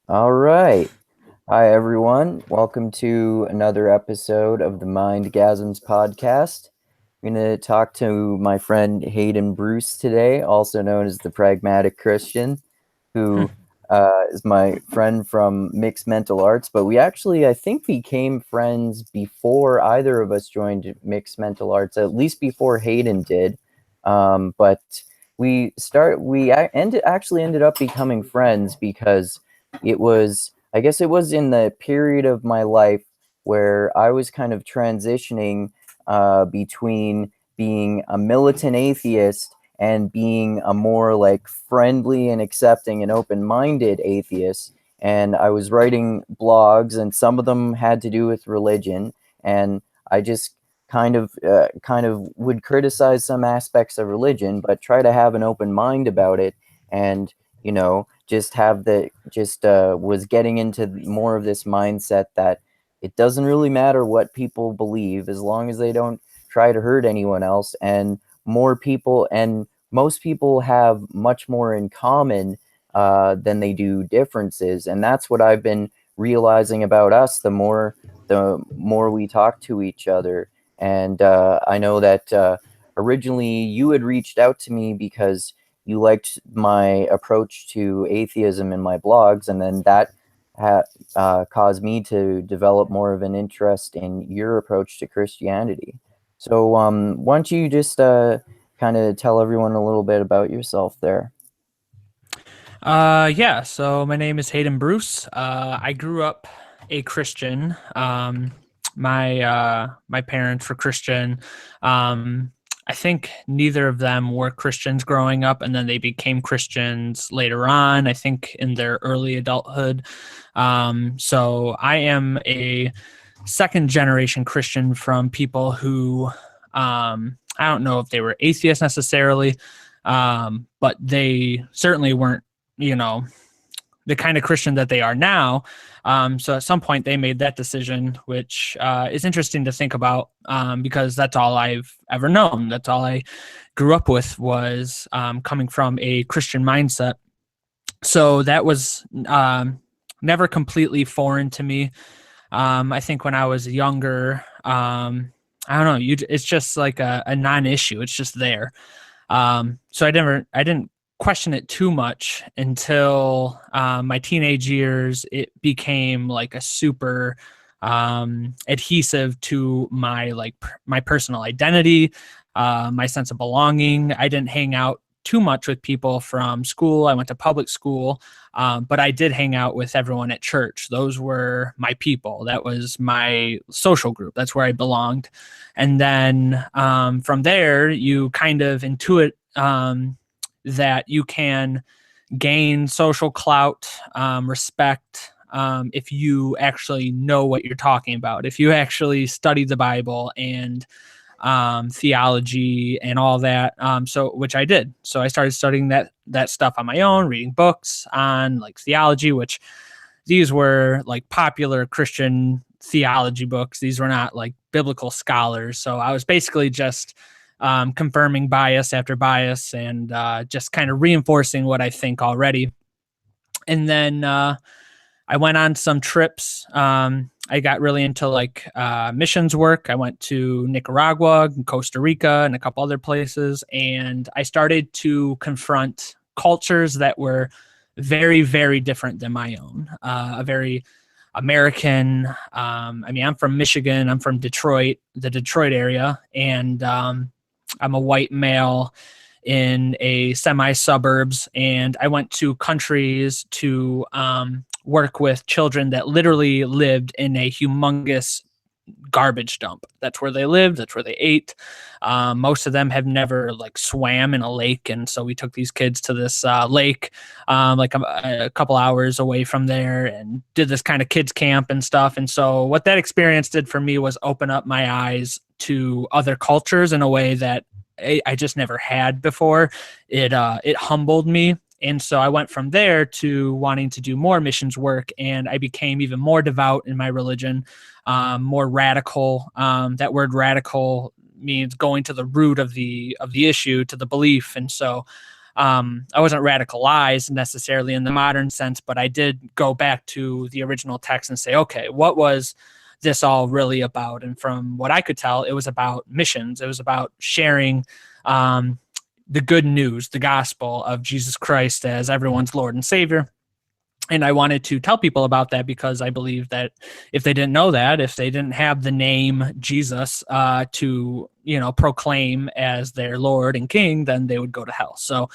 All right. Hi, everyone. Welcome to another episode of the Mindgasms podcast. I'm going to talk to my friend Hayden Bruce today, also known as the Pragmatic Christian, who is my friend from Mixed Mental Arts. But we actually, I think, became friends before either of us joined Mixed Mental Arts, at least before Hayden did. But actually ended up becoming friends because I guess it was in the period of my life where I was kind of transitioning between being a militant atheist and being a more like friendly and accepting and open-minded atheist. And I was writing blogs, and some of them had to do with religion, and I just kind of would criticize some aspects of religion, but try to have an open mind about it, and just have the just was getting into more of this mindset that it doesn't really matter what people believe as long as they don't try to hurt anyone else, and most people have much more in common than they do differences, and that's what I've been realizing about us the more we talk to each other. And I know that originally you had reached out to me because you liked my approach to atheism in my blogs, and then that ha- caused me to develop more of an interest in your approach to Christianity. So, why don't you just kind of tell everyone a little bit about yourself there? Yeah, so my name is Hayden Bruce. I grew up a Christian. My parents were Christian. Um, I think neither of them were Christians growing up, and then they became Christians later on, I think in their early adulthood. So I am a second generation Christian from people who I don't know if they were atheists necessarily, but they certainly weren't, you know, the kind of Christian that they are now. So at some point they made that decision, which is interesting to think about because that's all I've ever known. That's all I grew up with was coming from a Christian mindset. So that was never completely foreign to me. I think when I was younger, I don't know, it's just like a non-issue. It's just there. So I didn't question it too much until my teenage years. It became like a super adhesive to my personal identity, my sense of belonging. I didn't hang out too much with people from school. I went to public school, but I did hang out with everyone at church. Those were my people. That was my social group. That's where I belonged. And then from there, you kind of intuit that you can gain social clout, respect, if you actually know what you're talking about, if you actually study the Bible and theology and all that. So which I did. So I started studying that stuff on my own, reading books on like theology, which these were like popular Christian theology books. These were not like biblical scholars. So I was basically just confirming bias after bias and just kind of reinforcing what I think already. And then I went on some trips. I got really into like missions work. I went to Nicaragua, and Costa Rica, and a couple other places. And I started to confront cultures that were very, very different than my own. A very American. I mean, I'm from Michigan. I'm from Detroit, the Detroit area, and I'm a white male in a semi suburbs. And I went to countries to work with children that literally lived in a humongous garbage dump. That's where they lived. That's where they ate. Most of them have never like swam in a lake, and so we took these kids to this lake, like a couple hours away from there, and did this kind of kids camp and stuff. And so what that experience did for me was open up my eyes to other cultures in a way that I just never had before. It humbled me, and so I went from there to wanting to do more missions work, and I became even more devout in my religion, more radical. That word radical means going to the root of the issue, to the belief. And so I wasn't radicalized necessarily in the modern sense, but I did go back to the original text and say, okay, what was this all really about? And from what I could tell, it was about missions. It was about sharing the good news, the gospel of Jesus Christ as everyone's Lord and Savior. And I wanted to tell people about that because I believe that if they didn't know that, if they didn't have the name Jesus to, proclaim as their Lord and King, then they would go to hell. So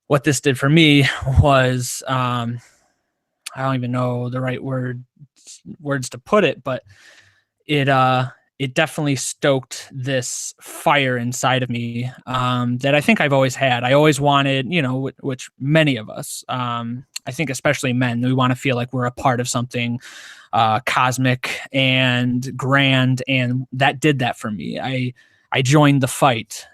what this did for me was, I don't even know the right words to put it, but it definitely stoked this fire inside of me that I think I've always had. I always wanted, which many of us, I think especially men, we want to feel like we're a part of something cosmic and grand, and that did that for me. I joined the fight,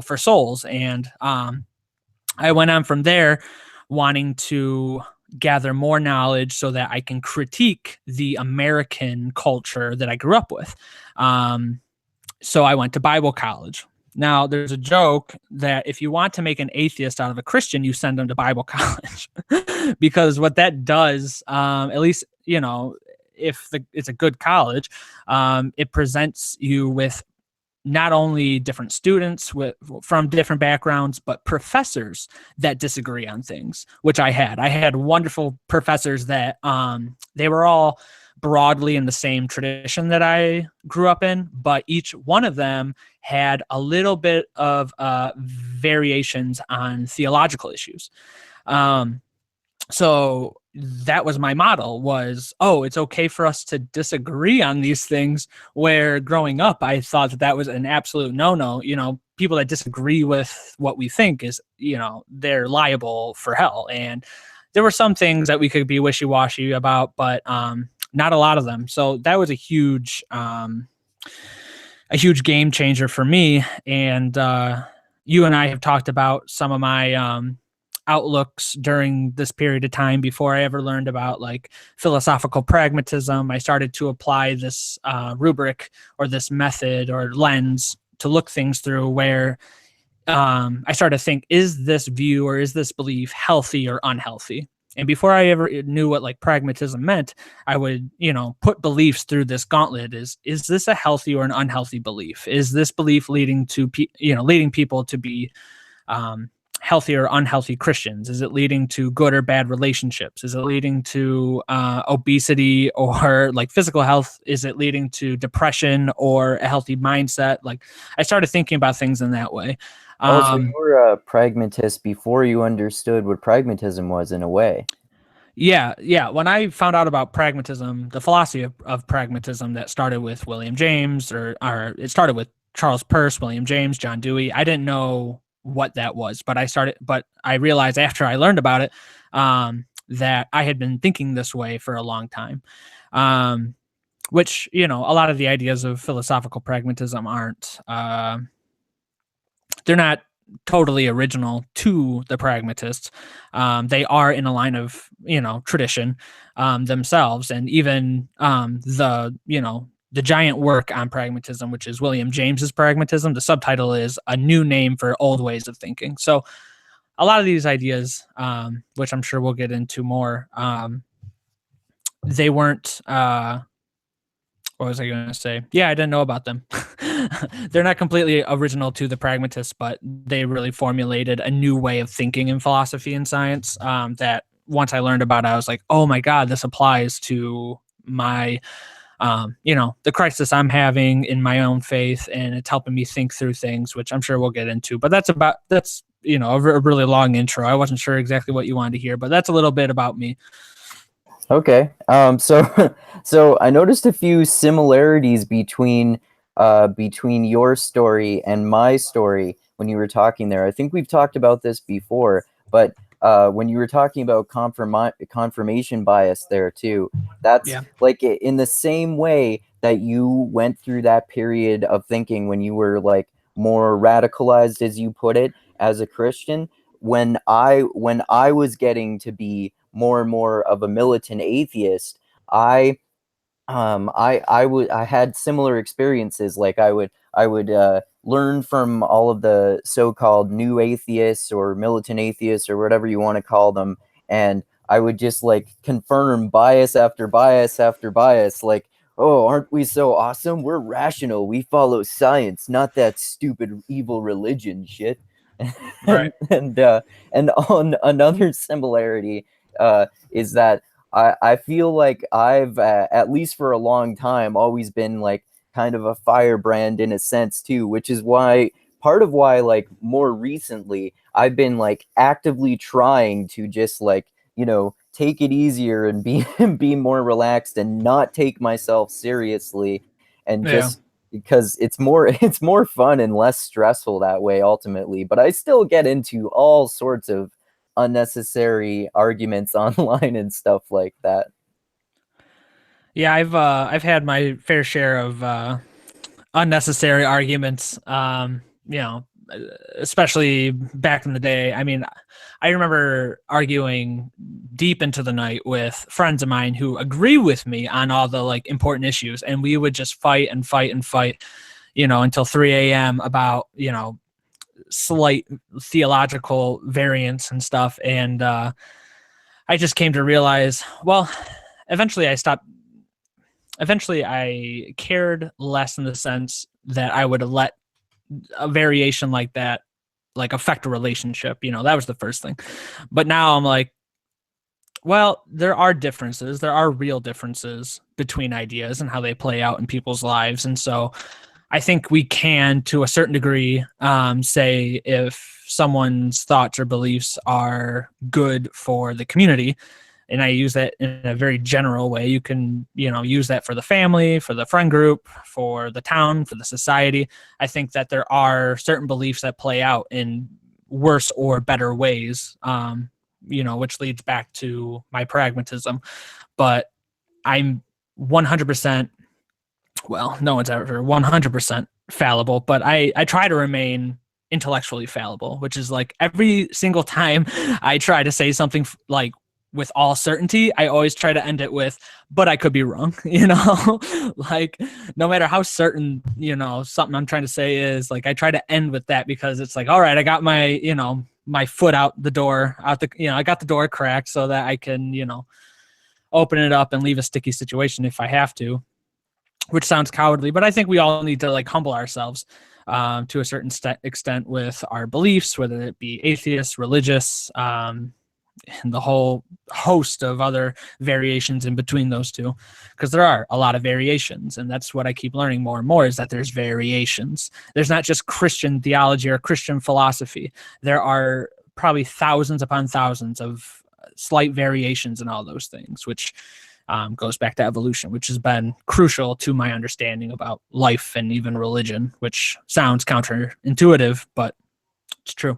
for souls, and I went on from there wanting to gather more knowledge so that I can critique the American culture that I grew up with. So I went to Bible college. Now, there's a joke that if you want to make an atheist out of a Christian, you send them to Bible college because what that does, at least, if it's a good college, it presents you with not only different students from different backgrounds, but professors that disagree on things, which I had. I had wonderful professors that they were all broadly in the same tradition that I grew up in, but each one of them had a little bit of variations on theological issues. So that was my model was, it's okay for us to disagree on these things, where growing up, I thought that was an absolute no-no. People that disagree with what we think is, they're liable for hell. And there were some things that we could be wishy-washy about, but not a lot of them. So that was a huge game changer for me. And you and I have talked about some of my outlooks during this period of time before I ever learned about like philosophical pragmatism. I started to apply this rubric or this method or lens to look things through, where I started to think, is this view or is this belief healthy or unhealthy? And before I ever knew what like pragmatism meant, I would, put beliefs through this gauntlet. Is this a healthy or an unhealthy belief? Is this belief leading to, leading people to be healthy or unhealthy Christians? Is it leading to good or bad relationships? Is it leading to obesity or like physical health? Is it leading to depression or a healthy mindset? Like I started thinking about things in that way. So you were a pragmatist before you understood what pragmatism was, in a way. Yeah. When I found out about pragmatism, the philosophy of pragmatism that started with William James, or it started with Charles Peirce, William James, John Dewey. I didn't know what that was, but I realized after I learned about it that I had been thinking this way for a long time. Which, a lot of the ideas of philosophical pragmatism aren't, they're not totally original to the pragmatists. They are in a line of, tradition themselves. And even the giant work on pragmatism, which is William James's Pragmatism, the subtitle is A New Name for Old Ways of Thinking. So a lot of these ideas, which I'm sure we'll get into more, they weren't, what was I going to say? Yeah, I didn't know about them. They're not completely original to the pragmatists, but they really formulated a new way of thinking in philosophy and science that once I learned about it, I was like, oh my God, this applies to my, the crisis I'm having in my own faith, and it's helping me think through things, which I'm sure we'll get into. But that's a really long intro. I wasn't sure exactly what you wanted to hear, but that's a little bit about me. Okay. So I noticed a few similarities between your story and my story when you were talking there. I think we've talked about this before, but when you were talking about confirmation bias there too, that's like in the same way that you went through that period of thinking when you were like more radicalized, as you put it, as a Christian. When I was getting to be more and more of a militant atheist, I had similar experiences. Like I I would learn from all of the so-called new atheists or militant atheists or whatever you want to call them, and I would just like confirm bias after bias after bias, like, oh, aren't we so awesome? We're rational. We follow science, not that stupid evil religion shit. Right. And on another similarity is that I feel like I've at least for a long time always been like kind of a firebrand in a sense too, which is why part of why like more recently I've been like actively trying to just like, you know, take it easier and be be more relaxed and not take myself seriously, and Yeah. just because it's more fun and less stressful that way ultimately. But I still get into all sorts of unnecessary arguments online and stuff like that. Yeah, I've had my fair share of unnecessary arguments. You know, especially back in the day. I mean, I remember arguing deep into the night with friends of mine who agree with me on all the like important issues, and we would just fight and fight and fight, you know, until 3 a.m. about, you know, slight theological variants and stuff. And I just came to realize, well, eventually I stopped. Eventually, I cared less in the sense that I would let a variation like that like affect a relationship. You know, that was the first thing. But now I'm like, well, there are differences. There are real differences between ideas and how they play out in people's lives. And so I think we can, to a certain degree, say if someone's thoughts or beliefs are good for the community, and I use that in a very general way. You can, you know, use that for the family, for the friend group, for the town, for the society. I think that there are certain beliefs that play out in worse or better ways, you know, which leads back to my pragmatism. But I'm 100%, well, no one's ever 100% fallible, but I try to remain intellectually fallible, which is like every single time I try to say something like with all certainty, I always try to end it with, but I could be wrong, you know, like no matter how certain, you know, something I'm trying to say is, like, I try to end with that because it's like, all right, I got my, you know, my foot out the door, you know, I got the door cracked so that I can, you know, open it up and leave a sticky situation if I have to, which sounds cowardly, but I think we all need to like humble ourselves to a certain extent with our beliefs, whether it be atheist, religious, and the whole host of other variations in between those two, because there are a lot of variations. And that's what I keep learning more and more, is that there's variations. There's not just Christian theology or Christian philosophy. There are probably thousands upon thousands of slight variations in all those things, which goes back to evolution, which has been crucial to my understanding about life and even religion, which sounds counterintuitive, but it's true.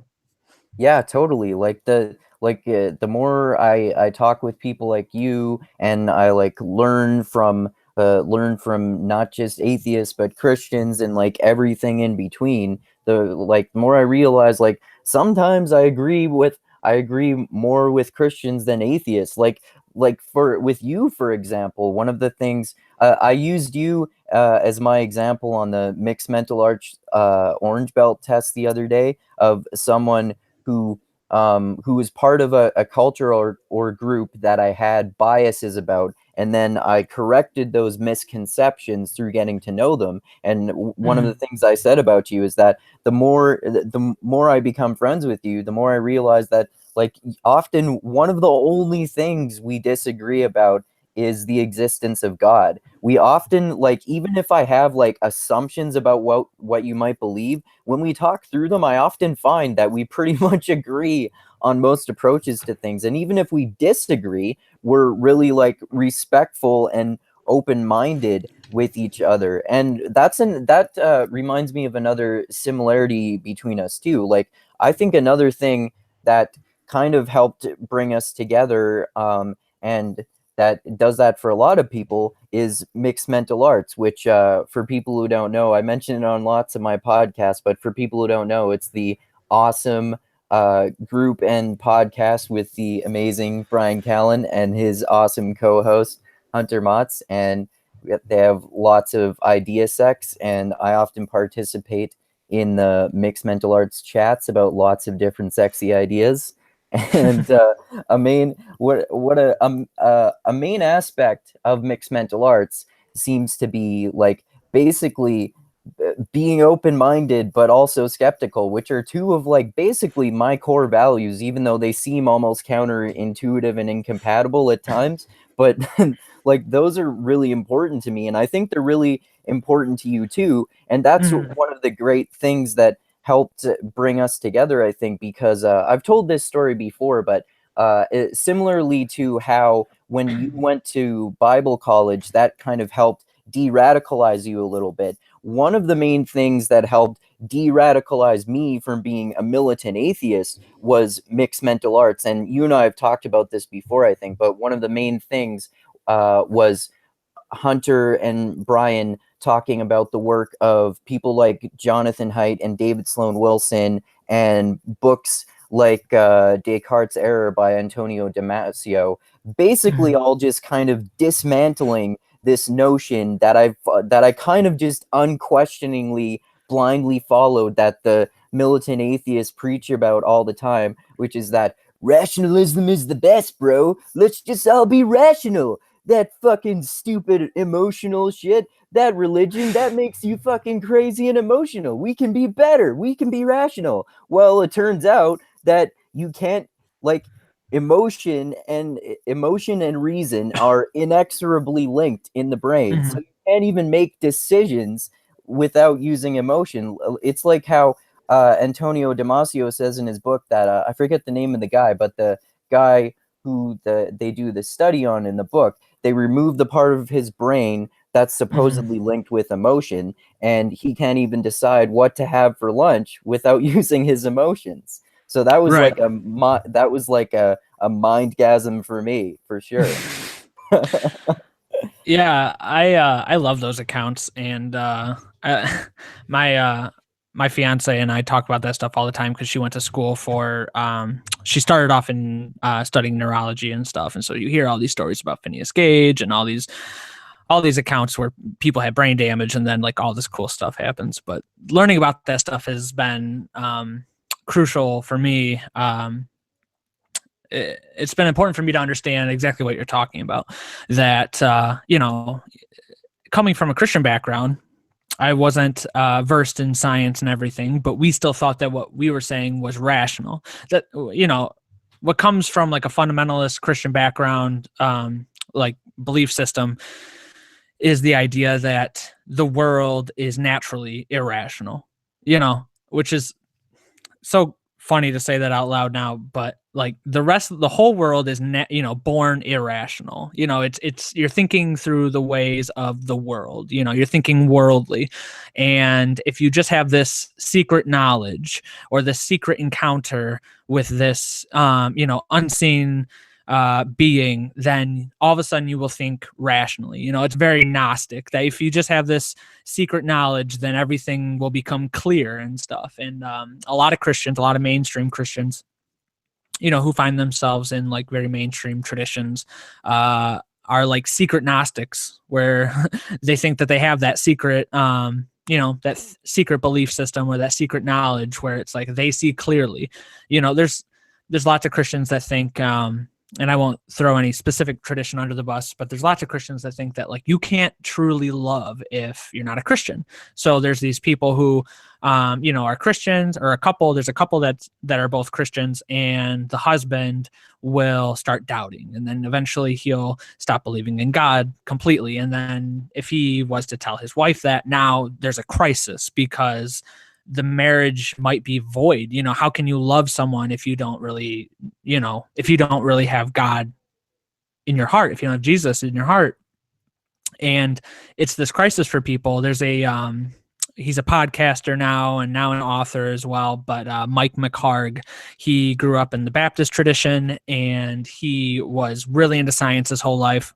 Yeah, totally. The more I talk with people like you, and I like learn from not just atheists but Christians and like everything in between, the more I realize like sometimes I agree more with Christians than atheists. Like for with you, for example, one of the things I used you as my example on the mixed mental arts orange belt test the other day, of someone who who was part of a culture or group that I had biases about, and then I corrected those misconceptions through getting to know them. And one of the things I said about you is that the more I become friends with you, the more I realize that like often one of the only things we disagree about is the existence of God. We often, like, even if I have like assumptions about what you might believe, when we talk through them, I often find that we pretty much agree on most approaches to things. And even if we disagree, we're really like respectful and open-minded with each other. And that reminds me of another similarity between us too. Like, I think another thing that kind of helped bring us together, and that does that for a lot of people, is mixed mental arts, which for people who don't know, I mention it on lots of my podcasts, but for people who don't know, it's the awesome group and podcast with the amazing Brian Callen and his awesome co-host Hunter Motz. And they have lots of idea sects, and I often participate in the mixed mental arts chats about lots of different sexy ideas. And a main a main aspect of mixed mental arts seems to be like basically being open-minded but also skeptical, which are two of like basically my core values, even though they seem almost counterintuitive and incompatible at times. But like those are really important to me, and I think they're really important to you too. And that's one of the great things that helped bring us together, I think, because I've told this story before, but similarly to how when you went to Bible college, that kind of helped de-radicalize you a little bit. One of the main things that helped de-radicalize me from being a militant atheist was mixed mental arts. And you and I have talked about this before, I think, but one of the main things was Hunter and Brian talking about the work of people like Jonathan Haidt and David Sloan Wilson, and books like Descartes' Error by Antonio Damasio, basically all just kind of dismantling this notion that I kind of just unquestioningly blindly followed, that the militant atheists preach about all the time, which is that rationalism is the best, bro. Let's just all be rational. That fucking stupid emotional shit, that religion, that makes you fucking crazy and emotional. We can be better. We can be rational. Well, it turns out that you can't, like, emotion and reason are inexorably linked in the brain. So you can't even make decisions without using emotion. It's like how Antonio Damasio says in his book that I forget the name of the guy, but the guy who they do the study on in the book, they remove the part of his brain that's supposedly linked with emotion, and he can't even decide what to have for lunch without using his emotions. So that was Right. like a mindgasm for me, for sure. Yeah, I love those accounts, and my my fiance and I talk about that stuff all the time because she went to school for she started off in studying neurology and stuff, and so you hear all these stories about Phineas Gage and all these accounts where people have brain damage, and then like all this cool stuff happens. But learning about that stuff has been crucial for me. It's been important for me to understand exactly what you're talking about. That coming from a Christian background, I wasn't versed in science and everything, but we still thought that what we were saying was rational. That what comes from like a fundamentalist Christian background, like belief system, is the idea that the world is naturally irrational. Which is so funny to say that out loud now, but like the whole world is born irrational. It's you're thinking through the ways of the world. You're thinking worldly, and if you just have this secret knowledge or this secret encounter with this unseen being, then all of a sudden you will think rationally. It's very Gnostic that if you just have this secret knowledge, then everything will become clear and stuff. And a lot of Christians, a lot of mainstream Christians, who find themselves in like very mainstream traditions, are like secret Gnostics, where they think that they have that secret, secret belief system or that secret knowledge where it's like they see clearly. There's lots of Christians that think, and I won't throw any specific tradition under the bus, but there's lots of Christians that think that like you can't truly love if you're not a Christian. So there's these people who, are Christians, or there's a couple that are both Christians, and the husband will start doubting, and then eventually he'll stop believing in God completely. And then if he was to tell his wife that, now there's a crisis because the marriage might be void. How can you love someone if you don't really have God in your heart, if you don't have Jesus in your heart? And it's this crisis for people. There's he's a podcaster now and now an author as well, but Mike McHargue, he grew up in the Baptist tradition, and he was really into science his whole life.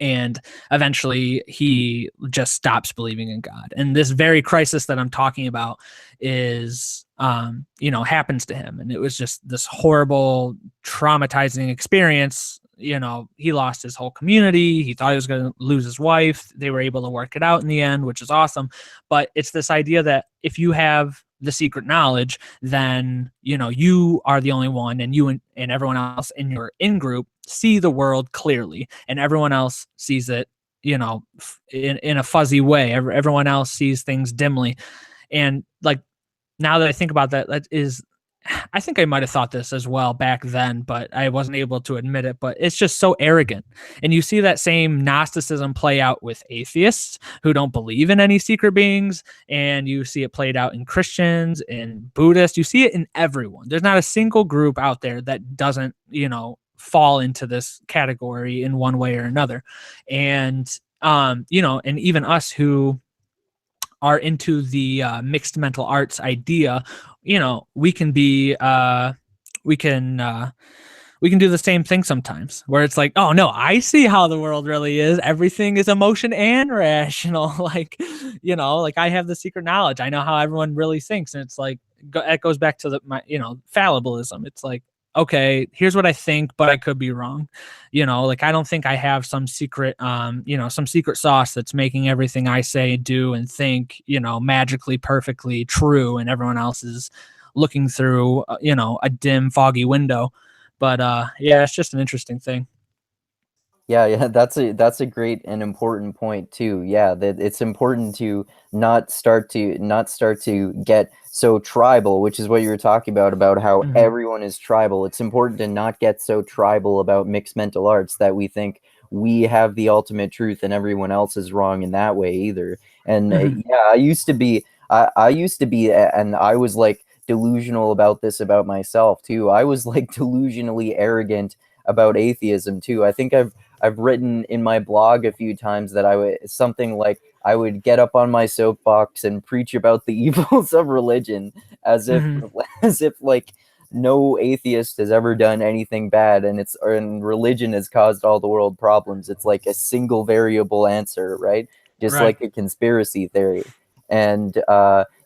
And eventually he just stops believing in God. And this very crisis that I'm talking about is, happens to him. And it was just this horrible, traumatizing experience, he lost his whole community. He thought he was going to lose his wife. They were able to work it out in the end, which is awesome. But it's this idea that if you have the secret knowledge, then you are the only one, and you and everyone else in your in-group see the world clearly, and everyone else sees it in a fuzzy way. Everyone else sees things dimly. And like, now that I think about that, I think I might have thought this as well back then, but I wasn't able to admit it. But it's just so arrogant. And you see that same Gnosticism play out with atheists who don't believe in any secret beings. And you see it played out in Christians and Buddhists. You see it in everyone. There's not a single group out there that doesn't, fall into this category in one way or another. And, and even us who are into the mixed mental arts idea, we can be we can do the same thing sometimes, where it's like, oh no, I see how the world really is. Everything is emotion and rational. Like, like I have the secret knowledge. I know how everyone really thinks. And it's like, it goes back to my fallibilism. It's like, okay, here's what I think, but I could be wrong. Like, I don't think I have some secret, some secret sauce that's making everything I say, do, and think, magically, perfectly true. And everyone else is looking through, a dim, foggy window. But yeah, it's just an interesting thing. Yeah, that's a great and important point too. Yeah, that it's important to not start to get so tribal, which is what you were talking about how everyone is tribal. It's important to not get so tribal about mixed mental arts that we think we have the ultimate truth and everyone else is wrong in that way either. And yeah, I used to be, and I was like delusional about this about myself too. I was like delusionally arrogant about atheism too. I think I've written in my blog a few times that I would something like I would get up on my soapbox and preach about the evils of religion as if like no atheist has ever done anything bad and religion has caused all the world problems. It's like a single variable answer, right? Just like a conspiracy theory. And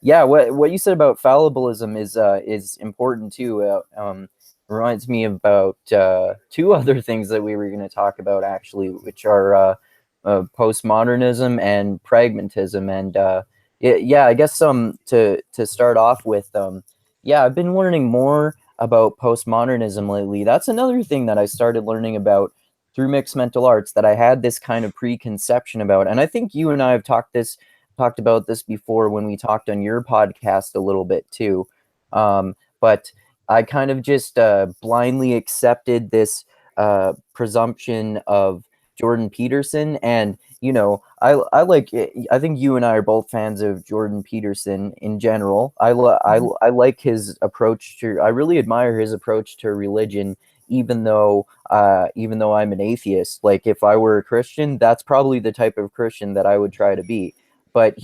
yeah, what you said about fallibilism is important too. Reminds me about two other things that we were going to talk about actually, which are postmodernism and pragmatism. And yeah, I guess to start off with, yeah, I've been learning more about postmodernism lately. That's another thing that I started learning about through mixed mental arts that I had this kind of preconception about. And I think you and I have talked about this before when we talked on your podcast a little bit too. But I kind of just blindly accepted this presumption of Jordan Peterson. And, I think you and I are both fans of Jordan Peterson in general. I like his approach I really admire his approach to religion, even though I'm an atheist. Like, if I were a Christian, that's probably the type of Christian that I would try to be. But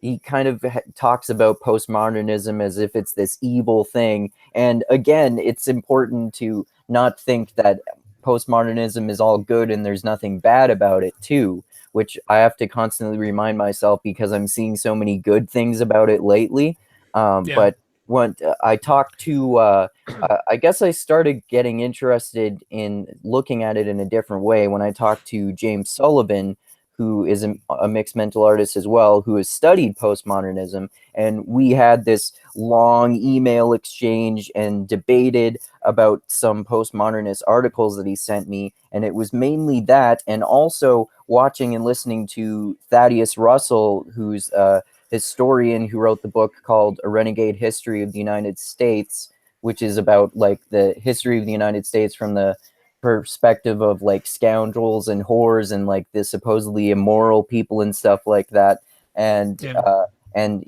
he kind of talks about postmodernism as if it's this evil thing. And again, it's important to not think that postmodernism is all good and there's nothing bad about it too, which I have to constantly remind myself because I'm seeing so many good things about it lately. But when I talked to, I guess I started getting interested in looking at it in a different way when I talked to James Sullivan, who is a mixed mental artist as well, who has studied postmodernism. And we had this long email exchange and debated about some postmodernist articles that he sent me. And it was mainly that, and also watching and listening to Thaddeus Russell, who's a historian who wrote the book called A Renegade History of the United States, which is about like the history of the United States from the perspective of like scoundrels and whores and like the supposedly immoral people and stuff like that. And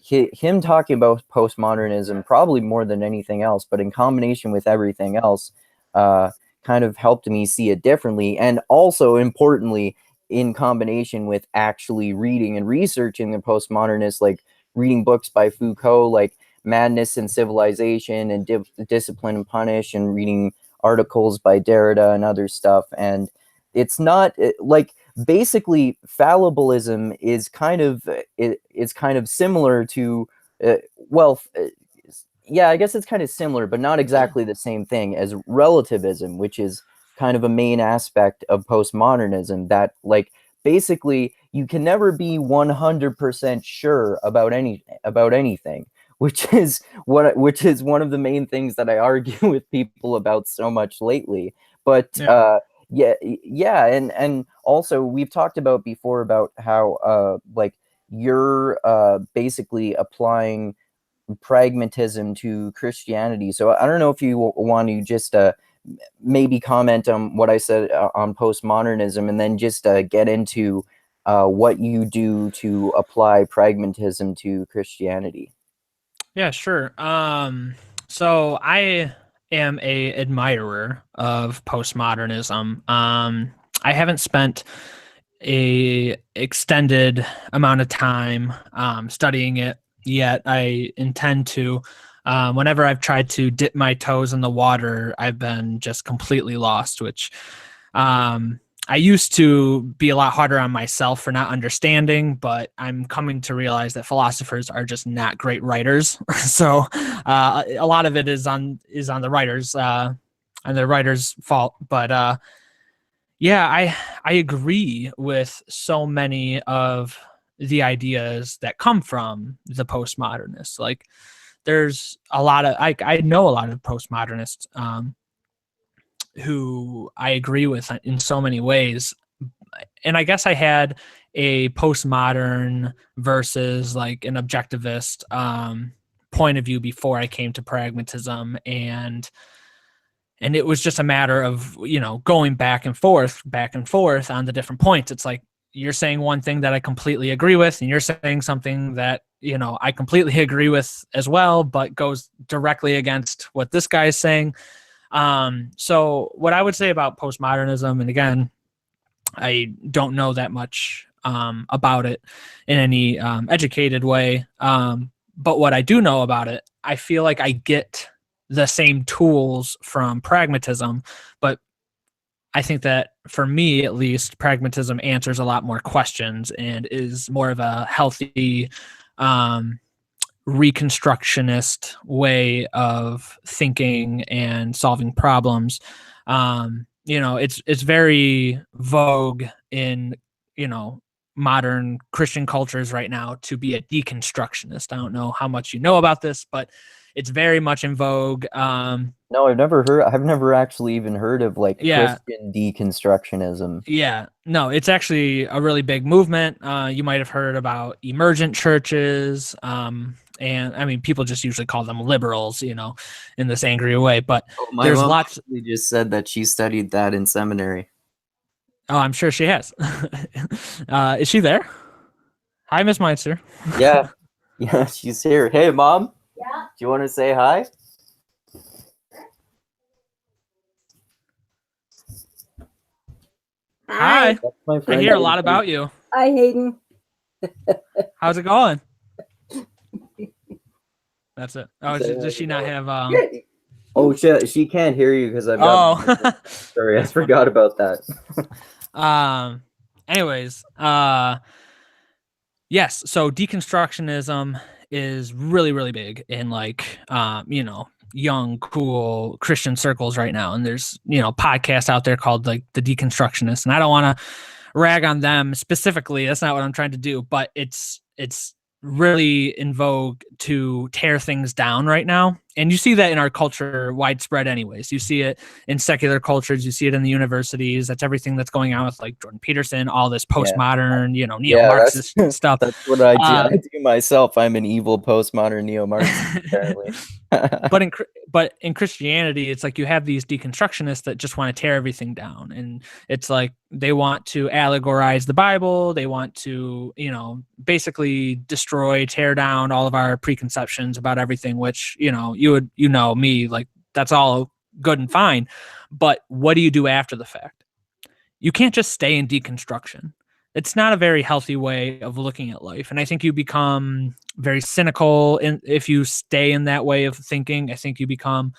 him talking about postmodernism probably more than anything else, but in combination with everything else, kind of helped me see it differently. And also importantly, in combination with actually reading and researching the postmodernists, like reading books by Foucault, like Madness and Civilization and Discipline and Punish, and reading articles by Derrida and other stuff. And it's not like, basically fallibilism is kind of similar to yeah, I guess it's kind of similar, but not exactly the same thing as relativism, which is kind of a main aspect of postmodernism, that like basically you can never be 100% sure about anything, which is one of the main things that I argue with people about so much lately. But yeah, and also we've talked about before about how like you're basically applying pragmatism to Christianity. So I don't know if you want to just maybe comment on what I said on postmodernism, and then just get into what you do to apply pragmatism to Christianity. Yeah, sure. So I am a admirer of postmodernism. I haven't spent a extended amount of time studying it yet. I intend to. Whenever I've tried to dip my toes in the water, I've been just completely lost, which I used to be a lot harder on myself for not understanding, but I'm coming to realize that philosophers are just not great writers. So a lot of it is on the writers and the writers' fault. But yeah, I agree with so many of the ideas that come from the postmodernists. Like, there's a lot of I know a lot of postmodernists who I agree with in so many ways. And I guess I had a postmodern versus like an objectivist point of view before I came to pragmatism, and it was just a matter of, going back and forth on the different points. It's like, you're saying one thing that I completely agree with, and you're saying something that, I completely agree with as well, but goes directly against what this guy is saying. So what I would say about postmodernism, and again, I don't know that much about it in any educated way, but what I do know about it, I feel like I get the same tools from pragmatism, but I think that for me, at least, pragmatism answers a lot more questions and is more of a healthy reconstructionist way of thinking and solving problems. It's very vogue in, modern Christian cultures right now to be a deconstructionist. I don't know how much you know about this, but it's very much in vogue. No, I've never actually even heard of like Christian deconstructionism. Yeah, no, it's actually a really big movement. You might have heard about emergent churches. And I mean, people just usually call them liberals, in this angry way. But there's mom lots. actually just said that she studied that in seminary. Oh, I'm sure she has. Is she there? Hi, Miss Meinster. Yeah, yeah, she's here. Hey, Mom. Yeah. Do you want to say hi? Hi. That's my friend. I hear a lot about you. Hi, Hayden. How's it going? That's it. Oh, does she not have? Oh, she can't hear you because I've got. Oh, sorry, I forgot about that. Anyways, yes. So deconstructionism is really, really big in like, young, cool Christian circles right now. And there's, podcasts out there called like the Deconstructionists, and I don't want to rag on them specifically. That's not what I'm trying to do, but it's really in vogue to tear things down right now. And you see that in our culture widespread anyways. You see it in secular cultures. You see it in the universities. That's everything that's going on with like Jordan Peterson, all this postmodern, neo-Marxist stuff. That's what I do. I do myself. I'm an evil postmodern neo-Marxist, apparently. But in Christianity, it's like you have these deconstructionists that just want to tear everything down. And it's like they want to allegorize the Bible. They want to, basically destroy, tear down all of our preconceptions about everything, which, me, like that's all good and fine. But what do you do after the fact? You can't just stay in deconstruction. It's not a very healthy way of looking at life. And I think you become very cynical if you stay in that way of thinking. I think you become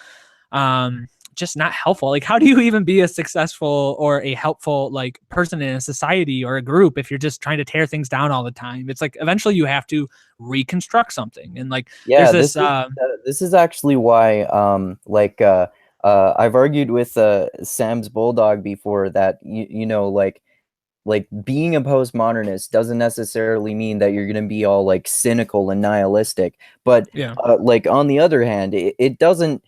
just not helpful. Like, how do you even be a successful or a helpful like person in a society or a group if you're just trying to tear things down all the time? It's like eventually you have to reconstruct something. And like, yeah, there's this is actually why I've argued with Sam's Bulldog before that like being a postmodernist doesn't necessarily mean that you're going to be all like cynical and nihilistic, but Yeah. like on the other hand, it doesn't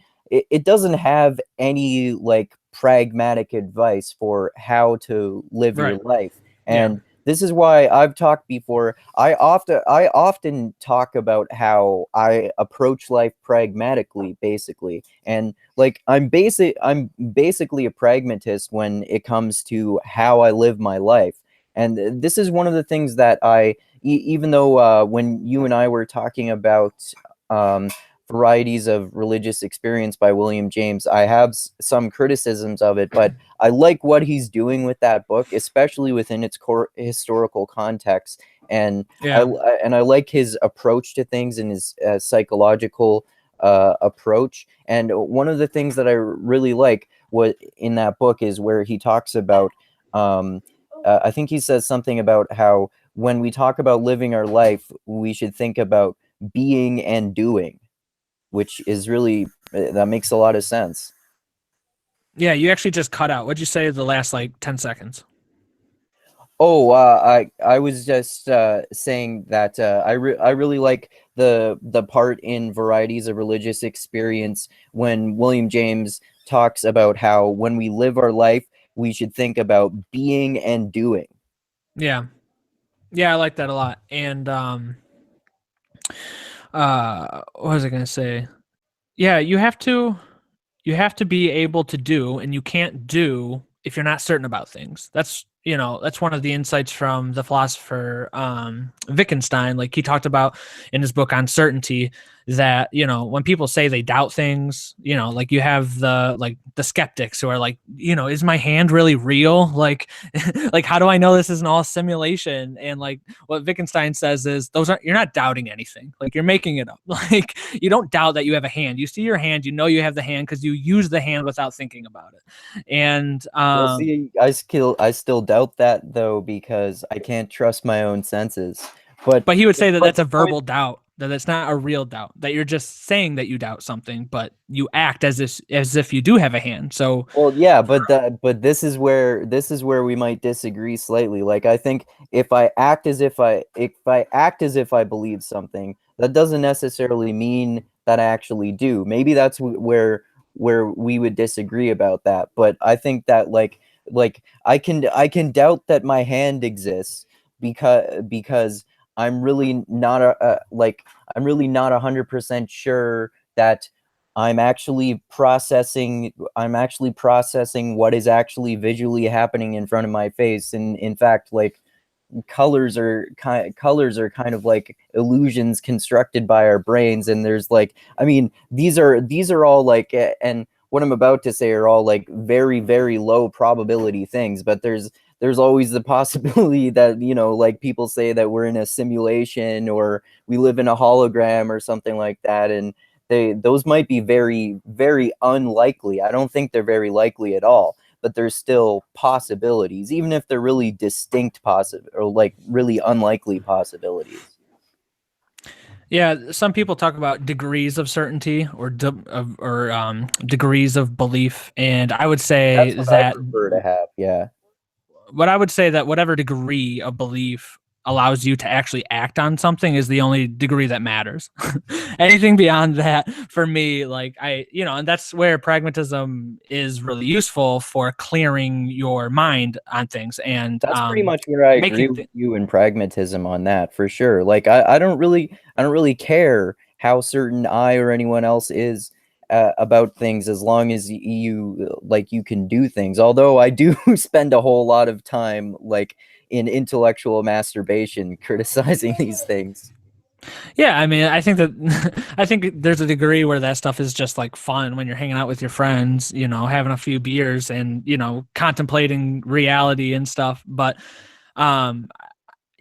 have any like pragmatic advice for how to live your Right. life. Yeah. And this is why I've talked before. I often talk about how I approach life pragmatically, basically. And like I'm basically a pragmatist when it comes to how I live my life. And this is one of the things that even though when you and I were talking about um, varieties of religious experience by William James, I have some criticisms of it, but I like what he's doing with that book, especially within its core historical context. And Yeah. I like his approach to things and his psychological approach. And one of the things that I really like what in that book is where he talks about I think he says something about how when we talk about living our life, we should think about being and doing, which is really that makes a lot of sense. Yeah. You actually just cut out. What'd you say the last like 10 seconds? Oh, I was just saying that I really like the part in Varieties of Religious Experience when William James talks about how when we live our life, we should think about being and doing. Yeah. Yeah. I like that a lot. And, what was I going to say? Yeah. You have to be able to do, and you can't do if you're not certain about things. That's one of the insights from the philosopher Wittgenstein. Like he talked about in his book Uncertainty, that when people say they doubt things, like you have the skeptics who are like, is my hand really real? Like, like how do I know this isn't all simulation? And like what Wittgenstein says is you're not doubting anything. Like you're making it up. Like you don't doubt that you have a hand. You see your hand, you have the hand because you use the hand without thinking about it. And Well, see, I still doubt that though because I can't trust my own senses. But but he would say that but that's a the point. verbal doubt, that it's not a real doubt, that you're just saying that you doubt something, but you act as if you do have a hand. So Well, yeah, but this is where we might disagree slightly. Like I think if I act as if I believe something, that doesn't necessarily mean that I actually do. Maybe that's where we would disagree about that. But I think that like I can doubt that my hand exists because I'm really not 100% sure that I'm actually processing what is actually visually happening in front of my face. And in fact, like colors are kind of like illusions constructed by our brains. And there's like, I mean, these are all like and what I'm about to say are all like very, very low probability things, but there's always the possibility that, like people say that we're in a simulation or we live in a hologram or something like that. And those might be very, very unlikely. I don't think they're very likely at all, but there's still possibilities, even if they're really distinct or like really unlikely possibilities. yeah, some people talk about degrees of certainty or degrees of belief, and I would say That's what I that prefer to have. Yeah. whatever degree of belief allows you to actually act on something is the only degree that matters. Anything beyond that, for me, like and that's where pragmatism is really useful for clearing your mind on things and That's pretty much where I agree making with you in pragmatism on that for sure. Like I don't really care how certain I or anyone else is about things as long as you can do things. Although I do spend a whole lot of time like in intellectual masturbation criticizing these things. Yeah, I mean, I think that I think there's a degree where that stuff is just like fun when you're hanging out with your friends, having a few beers and, contemplating reality and stuff. But, um,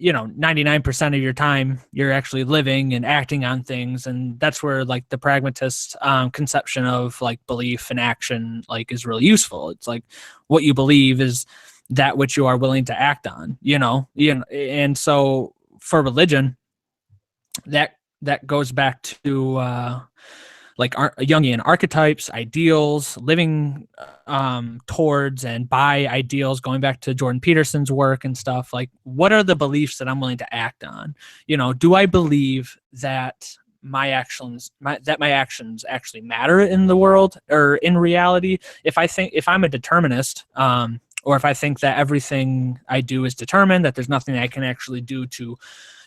99% of your time you're actually living and acting on things. And that's where like the pragmatist conception of like belief and action like is really useful. It's like what you believe is that which you are willing to act on, and so for religion, that goes back to like Jungian archetypes, ideals, living towards and by ideals, going back to Jordan Peterson's work and stuff. Like, what are the beliefs that I'm willing to act on? Do I believe that my actions actually matter in the world or in reality? If I'm a determinist, or if I think that everything I do is determined, that there's nothing I can actually do to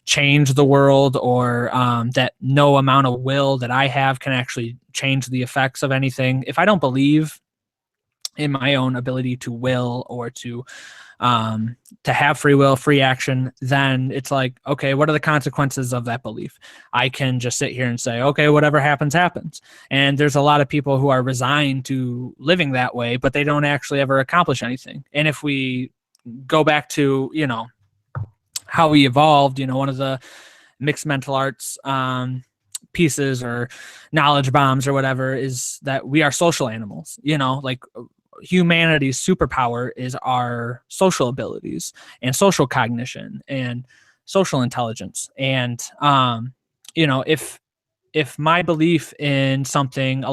change the world, or that no amount of will that I have can actually change the effects of anything. If I don't believe in my own ability to will, or to have free will, free action, then it's like, okay, what are the consequences of that belief? I can just sit here and say, okay, whatever happens, happens. And there's a lot of people who are resigned to living that way, but they don't actually ever accomplish anything. And if we go back to, how we evolved, one of the mixed mental arts pieces or knowledge bombs or whatever is that we are social animals. Like, humanity's superpower is our social abilities and social cognition and social intelligence. And if my belief in something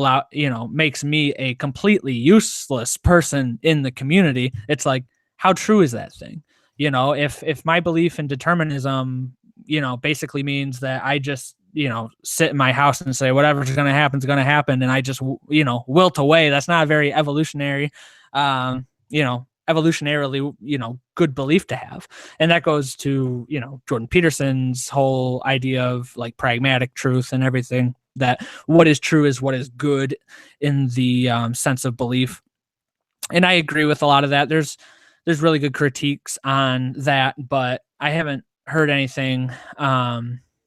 makes me a completely useless person in the community, it's like, how true is that thing? If my belief in determinism, basically means that I just, sit in my house and say, whatever's going to happen is going to happen. And I just, wilt away. That's not a very evolutionary, evolutionarily, good belief to have. And that goes to, Jordan Peterson's whole idea of like pragmatic truth and everything, that what is true is what is good in the sense of belief. And I agree with a lot of that. There's really good critiques on that, but I haven't heard anything.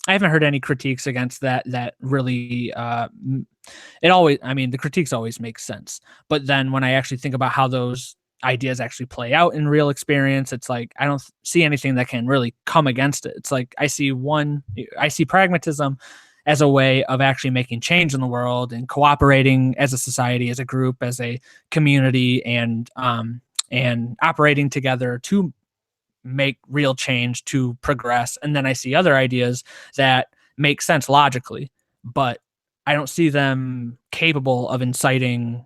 I haven't heard any critiques against that really. The critiques always make sense. But then when I actually think about how those ideas actually play out in real experience, it's like I don't see anything that can really come against it. It's like I see pragmatism as a way of actually making change in the world and cooperating as a society, as a group, as a community, and operating together to make real change, to progress. And then I see other ideas that make sense logically, but I don't see them capable of inciting,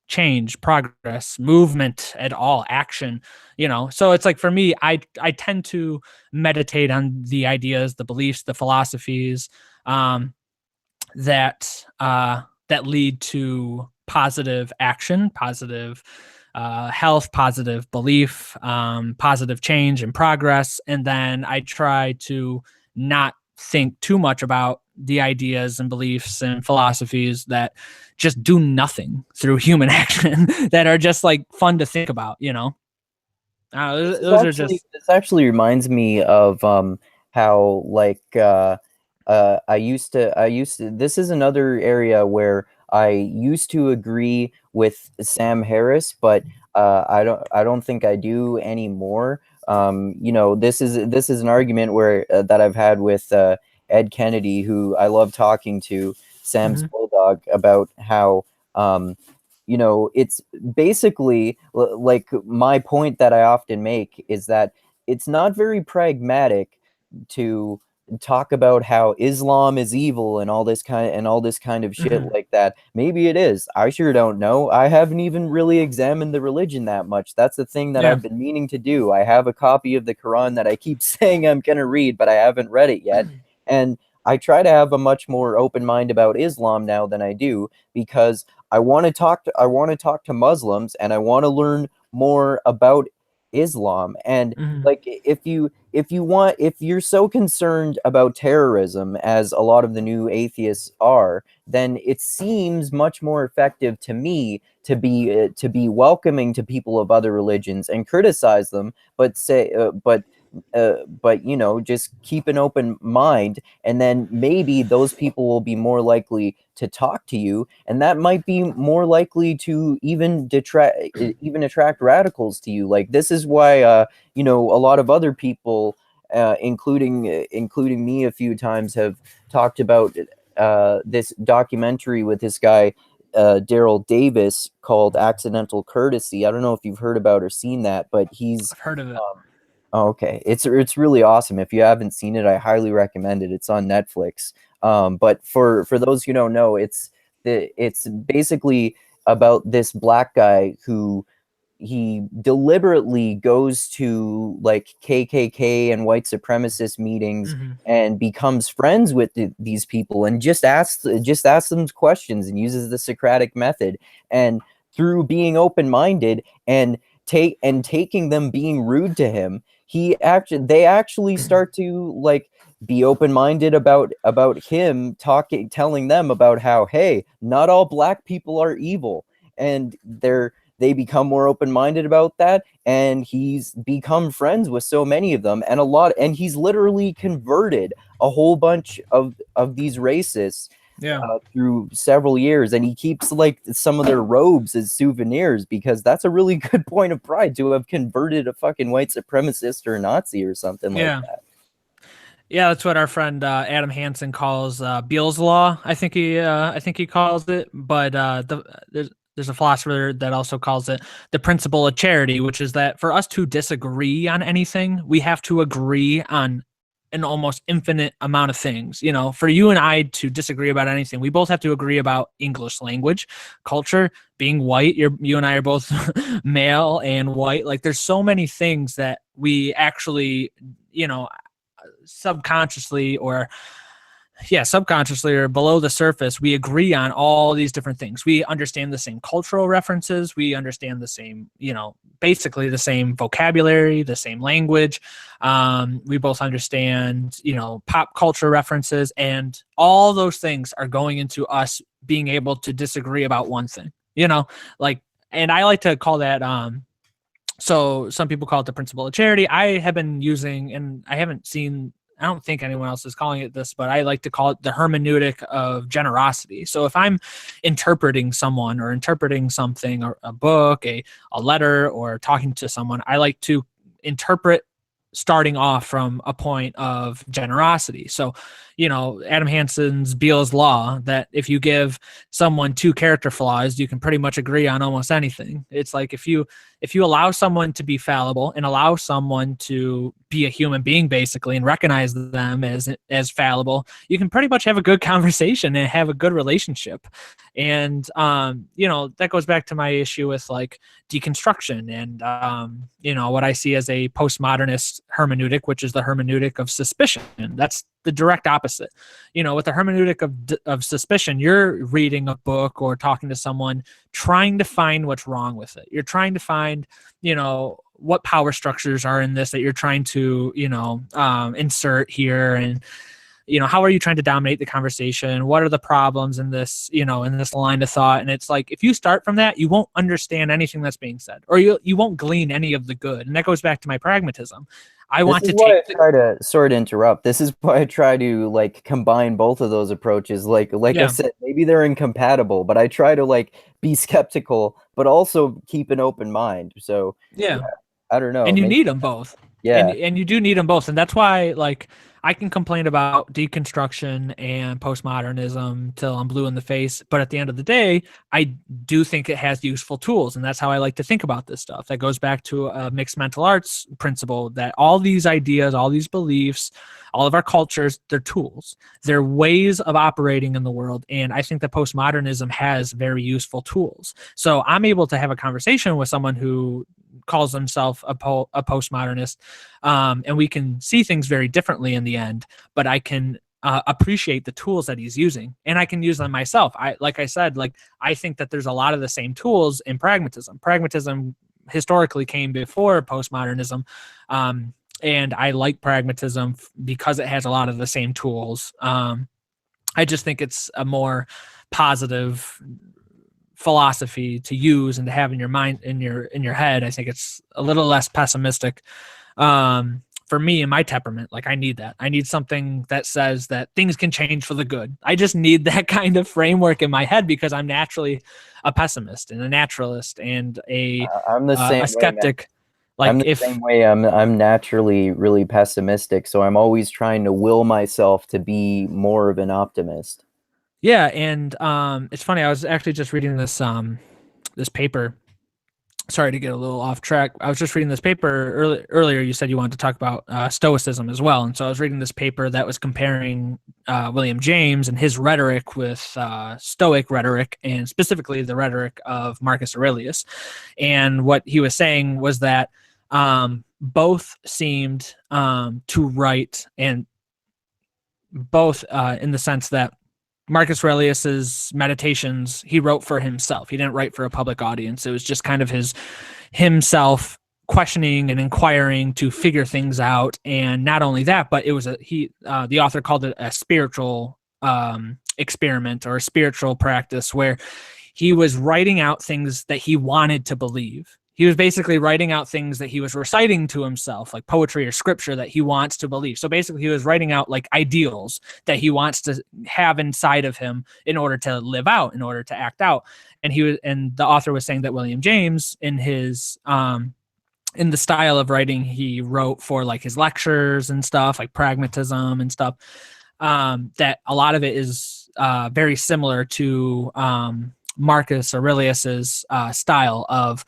change, progress, movement at all, action. So it's like, for me, I tend to meditate on the ideas, the beliefs, the philosophies that lead to positive action, positive health, positive belief, positive change and progress. And then I try to not think too much about the ideas and beliefs and philosophies that just do nothing through human action that are just like fun to think about, This actually reminds me of how like I used to this is another area where I used to agree with Sam Harris, but I don't think I do anymore. This is an argument where that I've had with Ed Kennedy, who I love talking to, Sam's bulldog, about how it's basically like my point that I often make is that it's not very pragmatic to talk about how Islam is evil and all this kind of shit like that. Maybe it is. I sure don't know. I haven't even really examined the religion that much. That's the thing that I've been meaning to do. I have a copy of the Quran that I keep saying I'm gonna read, but I haven't read it yet. And I try to have a much more open mind about Islam now than I do, because I want to talk to Muslims, and I want to learn more about Islam. And like, if you're so concerned about terrorism as a lot of the new atheists are, then it seems much more effective to me to be welcoming to people of other religions and criticize them, but just keep an open mind, and then maybe those people will be more likely to talk to you, and that might be more likely to even attract radicals to you. Like, this is why a lot of other people, including me a few times, have talked about this documentary with this guy Daryl Davis called Accidental Courtesy. I don't know if you've heard about or seen that, but I've heard of it. Oh, okay. It's really awesome. If you haven't seen it, I highly recommend it. It's on Netflix. But for those who don't know, it's basically about this black guy who he deliberately goes to like KKK and white supremacist meetings Mm-hmm. and becomes friends with these people and just asks them questions and uses the Socratic method. And through being open-minded and taking them being rude to him, they actually start to like be open-minded about him telling them about how, hey, not all black people are evil, and they become more open-minded about that, and he's become friends with so many of them, and he's literally converted a whole bunch of these racists Yeah. through several years, and he keeps like some of their robes as souvenirs, because that's a really good point of pride to have converted a fucking white supremacist or a Nazi or something like Yeah. that. Yeah, that's what our friend Adam Hansen calls Beale's law. I think he calls it. But there's a philosopher that also calls it the principle of charity, which is that for us to disagree on anything, we have to agree on an almost infinite amount of things. You know, for you and I to disagree about anything, we both have to agree about English language, culture, being white. You and I are both male and white. Like, there's so many things that we actually, you know, subconsciously or subconsciously or below the surface, we agree on all these different things. We understand the same cultural references. We understand the same, basically the same vocabulary, the same language. We both understand, pop culture references, and all those things are going into us being able to disagree about one thing, like, and I like to call that, so some people call it the principle of charity. I have been using, and I don't think anyone else is calling it this, but I like to call it the hermeneutic of generosity. So if I'm interpreting someone or interpreting something, or a book, a letter, or talking to someone, I like to interpret starting off from a point of generosity. So, Adam Hansen's Beale's law, that if you give someone two character flaws, you can pretty much agree on almost anything. It's like if you allow someone to be fallible and allow someone to be a human being, basically, and recognize them as fallible, you can pretty much have a good conversation and have a good relationship. And that goes back to my issue with like deconstruction and what I see as a postmodernist hermeneutic, which is the hermeneutic of suspicion. That's the direct opposite. With the hermeneutic of suspicion, you're reading a book or talking to someone trying to find what's wrong with it. You're trying to find, what power structures are in this that you're trying to, insert here. And, how are you trying to dominate the conversation? What are the problems in this, in this line of thought? And it's like, if you start from that, you won't understand anything that's being said, or you won't glean any of the good. And that goes back to my pragmatism. I This want is to why I take the, try to sort of interrupt. This is why I try to like combine both of those approaches. Like I yeah, said, maybe they're incompatible, but I try to like be skeptical, but also keep an open mind. So yeah, yeah. I don't know. And you Maybe need them both, and yeah. you do need them both. And that's why, like, I can complain about deconstruction and postmodernism till I'm blue in the face, but at the end of the day, I do think it has useful tools, and that's how I like to think about this stuff. That goes back to a mixed mental arts principle, that all these ideas, all these beliefs, all of our cultures, they're tools, they're ways of operating in the world. And I think that postmodernism has very useful tools. So I'm able to have a conversation with someone who calls himself a postmodernist, and we can see things very differently in the end, but I can appreciate the tools that he's using, and I can use them myself. Like I said, like, I think that there's a lot of the same tools in pragmatism historically came before postmodernism, and I like pragmatism because it has a lot of the same tools. I just think it's a more positive philosophy to use and to have in your mind, in your head. I think it's a little less pessimistic. For me and my temperament, like, I need that. I need something that says that things can change for the good. I just need that kind of framework in my head, because I'm naturally a pessimist and a naturalist and I'm the a same way, man. skeptic. I'm Like, the same way. I'm naturally really pessimistic, so I'm always trying to will myself to be more of an optimist. yeah, and it's funny. I was actually just reading this this paper sorry to get a little off track. I was just reading this paper earlier. You said you wanted to talk about Stoicism as well. And so I was reading this paper that was comparing William James and his rhetoric with Stoic rhetoric, and specifically the rhetoric of Marcus Aurelius. And what he was saying was that both seemed to write, and both in the sense that Marcus Aurelius's meditations he wrote for himself. He didn't write for a public audience. It was just kind of himself questioning and inquiring to figure things out. And not only that, but it was the author called it a spiritual experiment or a spiritual practice, where he was writing out things that he wanted to believe. He was basically writing out things that he was reciting to himself, like poetry or scripture that he wants to believe. So basically he was writing out like ideals that he wants to have inside of him in order to live out, in order to act out. And the author was saying that William James, in his in the style of writing he wrote for like his lectures and stuff, like pragmatism and stuff, that a lot of it is very similar to Marcus Aurelius's style of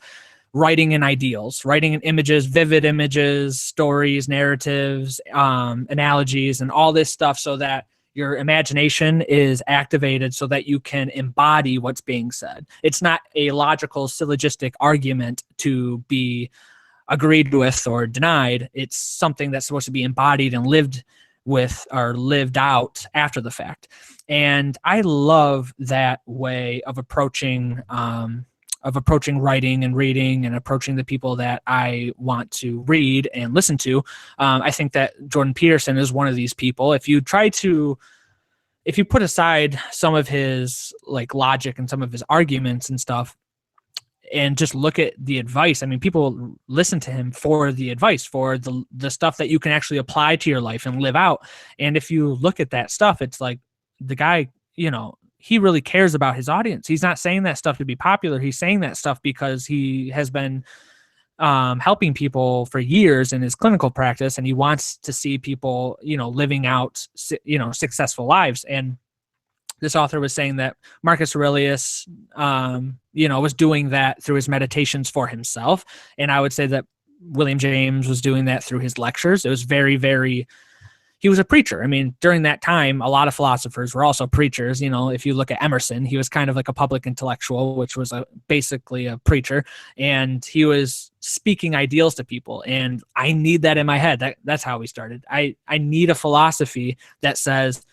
writing in ideals, writing in images, vivid images, stories, narratives, analogies, and all this stuff, so that your imagination is activated so that you can embody what's being said. It's not a logical syllogistic argument to be agreed with or denied. It's something that's supposed to be embodied and lived with or lived out after the fact. And I love that way of approaching writing and reading and approaching the people that I want to read and listen to. I think that Jordan Peterson is one of these people. If you put aside some of his like logic and some of his arguments and stuff, and just look at the advice. I mean, people listen to him for the advice, for the stuff that you can actually apply to your life and live out. And if you look at that stuff, it's like the guy, he really cares about his audience. He's not saying that stuff to be popular. He's saying that stuff because he has been helping people for years in his clinical practice, and he wants to see people, living out, successful lives. And this author was saying that Marcus Aurelius, was doing that through his meditations for himself. And I would say that William James was doing that through his lectures. It was very, very, he was a preacher. I mean, during that time, a lot of philosophers were also preachers. If you look at Emerson, he was kind of like a public intellectual, which was basically a preacher. And he was speaking ideals to people. And I need that in my head. That's how we started. I need a philosophy that says,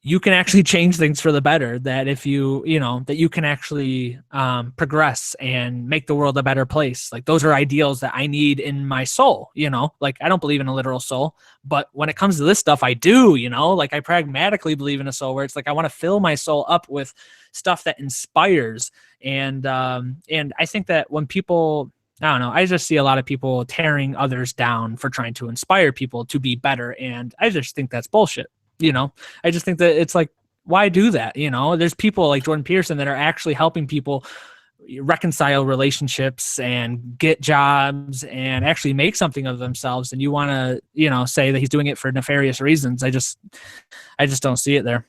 you can actually change things for the better, that if that you can actually progress and make the world a better place. Like, those are ideals that I need in my soul, like I don't believe in a literal soul, but when it comes to this stuff, I do, like I pragmatically believe in a soul, where it's like, I want to fill my soul up with stuff that inspires. And I think that when people, I don't know, I just see a lot of people tearing others down for trying to inspire people to be better. And I just think that's bullshit. I just think that it's like, why do that? There's people like Jordan Peterson that are actually helping people reconcile relationships and get jobs and actually make something of themselves. And you want to, say that he's doing it for nefarious reasons. I just don't see it there.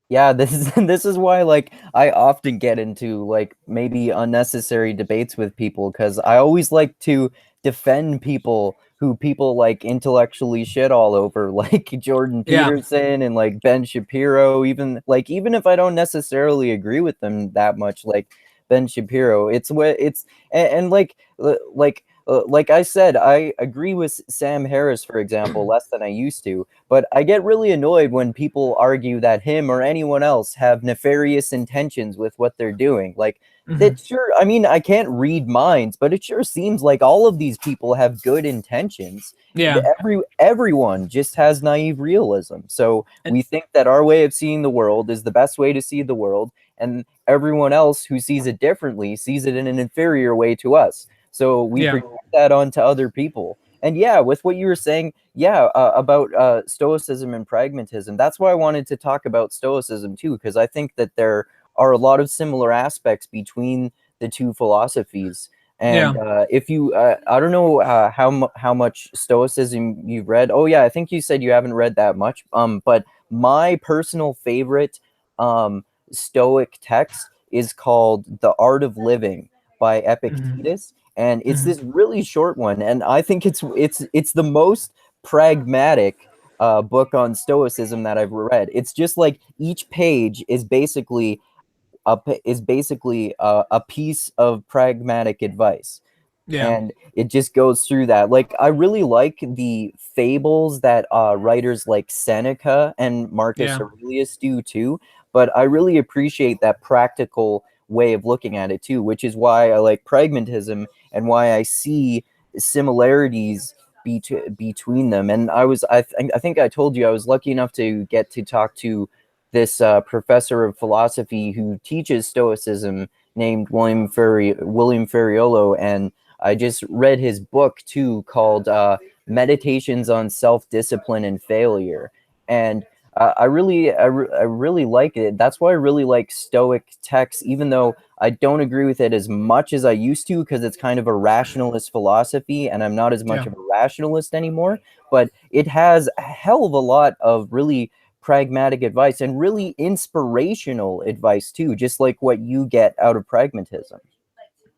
Yeah, this is why like I often get into like maybe unnecessary debates with people, because I always like to defend people who people like intellectually shit all over, like Jordan Peterson and like Ben Shapiro. Even if I don't necessarily agree with them that much, like Ben Shapiro, like I said, I agree with Sam Harris, for example, less than I used to, but I get really annoyed when people argue that him or anyone else have nefarious intentions with what they're doing. Like, that sure, I mean, I can't read minds, but it sure seems like all of these people have good intentions. Yeah. Everyone just has naive realism. So we think that our way of seeing the world is the best way to see the world, and everyone else who sees it differently sees it in an inferior way to us. So we project that onto other people. And yeah, with what you were saying, about Stoicism and pragmatism, that's why I wanted to talk about Stoicism too, because I think that there are a lot of similar aspects between the two philosophies. And if you, I don't know how much Stoicism you've read. Oh yeah, I think you said you haven't read that much. But my personal favorite Stoic text is called The Art of Living by Mhm. Epictetus, and it's Mhm. this really short one, and I think it's the most pragmatic book on Stoicism that I've read. It's just like each page is basically a piece of pragmatic advice, Yeah. and it just goes through that. Like, I really like the fables that writers like Seneca and Marcus Yeah. Aurelius do too, but I really appreciate that practical way of looking at it too, which is why I like pragmatism and why I see similarities between them. And I think I told you I was lucky enough to get to talk to this professor of philosophy who teaches Stoicism named William Ferriolo, and I just read his book too, called Meditations on Self-Discipline and Failure, and I really like it. That's why I really like Stoic texts, even though I don't agree with it as much as I used to, because it's kind of a rationalist philosophy, and I'm not as much Yeah. of a rationalist anymore. But it has a hell of a lot of really pragmatic advice and really inspirational advice too, just like what you get out of pragmatism.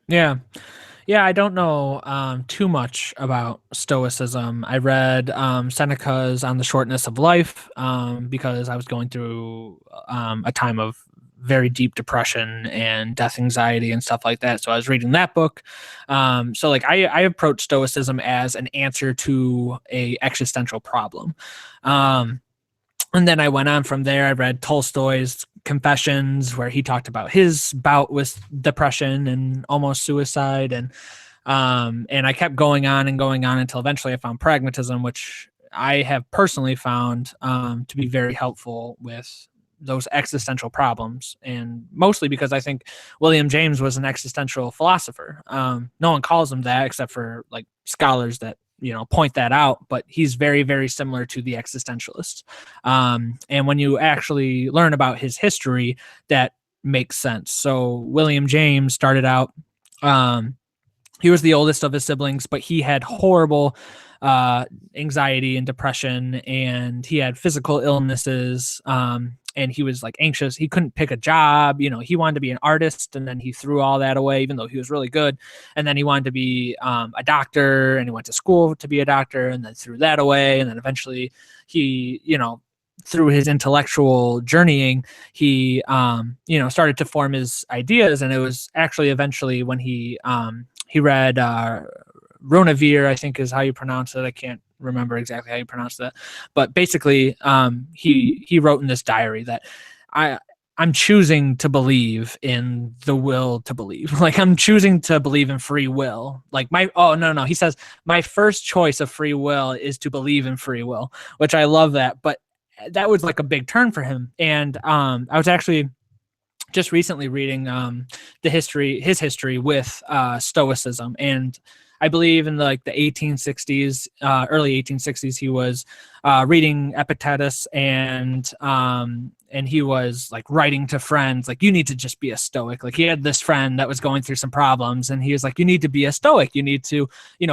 Yeah. Yeah, I don't know too much about Stoicism. I read Seneca's On the Shortness of Life because I was going through a time of very deep depression and death anxiety and stuff like that. So I was reading that book. So like I approach Stoicism as an answer to a existential problem. Um, and then I went on from there. I read Tolstoy's Confessions, where he talked about his bout with depression and almost suicide, and I kept going on and going on until eventually I found Pragmatism, which I have personally found to be very helpful with those existential problems, and mostly because I think William James was an existential philosopher. No one calls him that except for like scholars that point that out, but he's very, very similar to the existentialists. And when you actually learn about his history, that makes sense. So William James started out. He was the oldest of his siblings, but he had horrible uh, anxiety and depression, and he had physical illnesses. And he was like anxious. He couldn't pick a job. He wanted to be an artist, and then he threw all that away, even though he was really good. And then he wanted to be a doctor, and he went to school to be a doctor, and then threw that away. And then eventually, he, through his intellectual journeying, he, started to form his ideas. And it was actually eventually when he read Runavir, I think is how you pronounce it. I can't remember exactly how you pronounce that, but basically, he wrote in this diary that I I'm choosing to believe in the will to believe. Like I'm choosing to believe in free will. Like my oh no, he says my first choice of free will is to believe in free will, which I love that. But that was like a big turn for him, and I was actually just recently reading his history with Stoicism, and I believe in the 1860s, early 1860s, he was reading Epictetus, and he was like writing to friends like, you need to just be a Stoic. Like he had this friend that was going through some problems, and he was like, you need to be a Stoic. You need to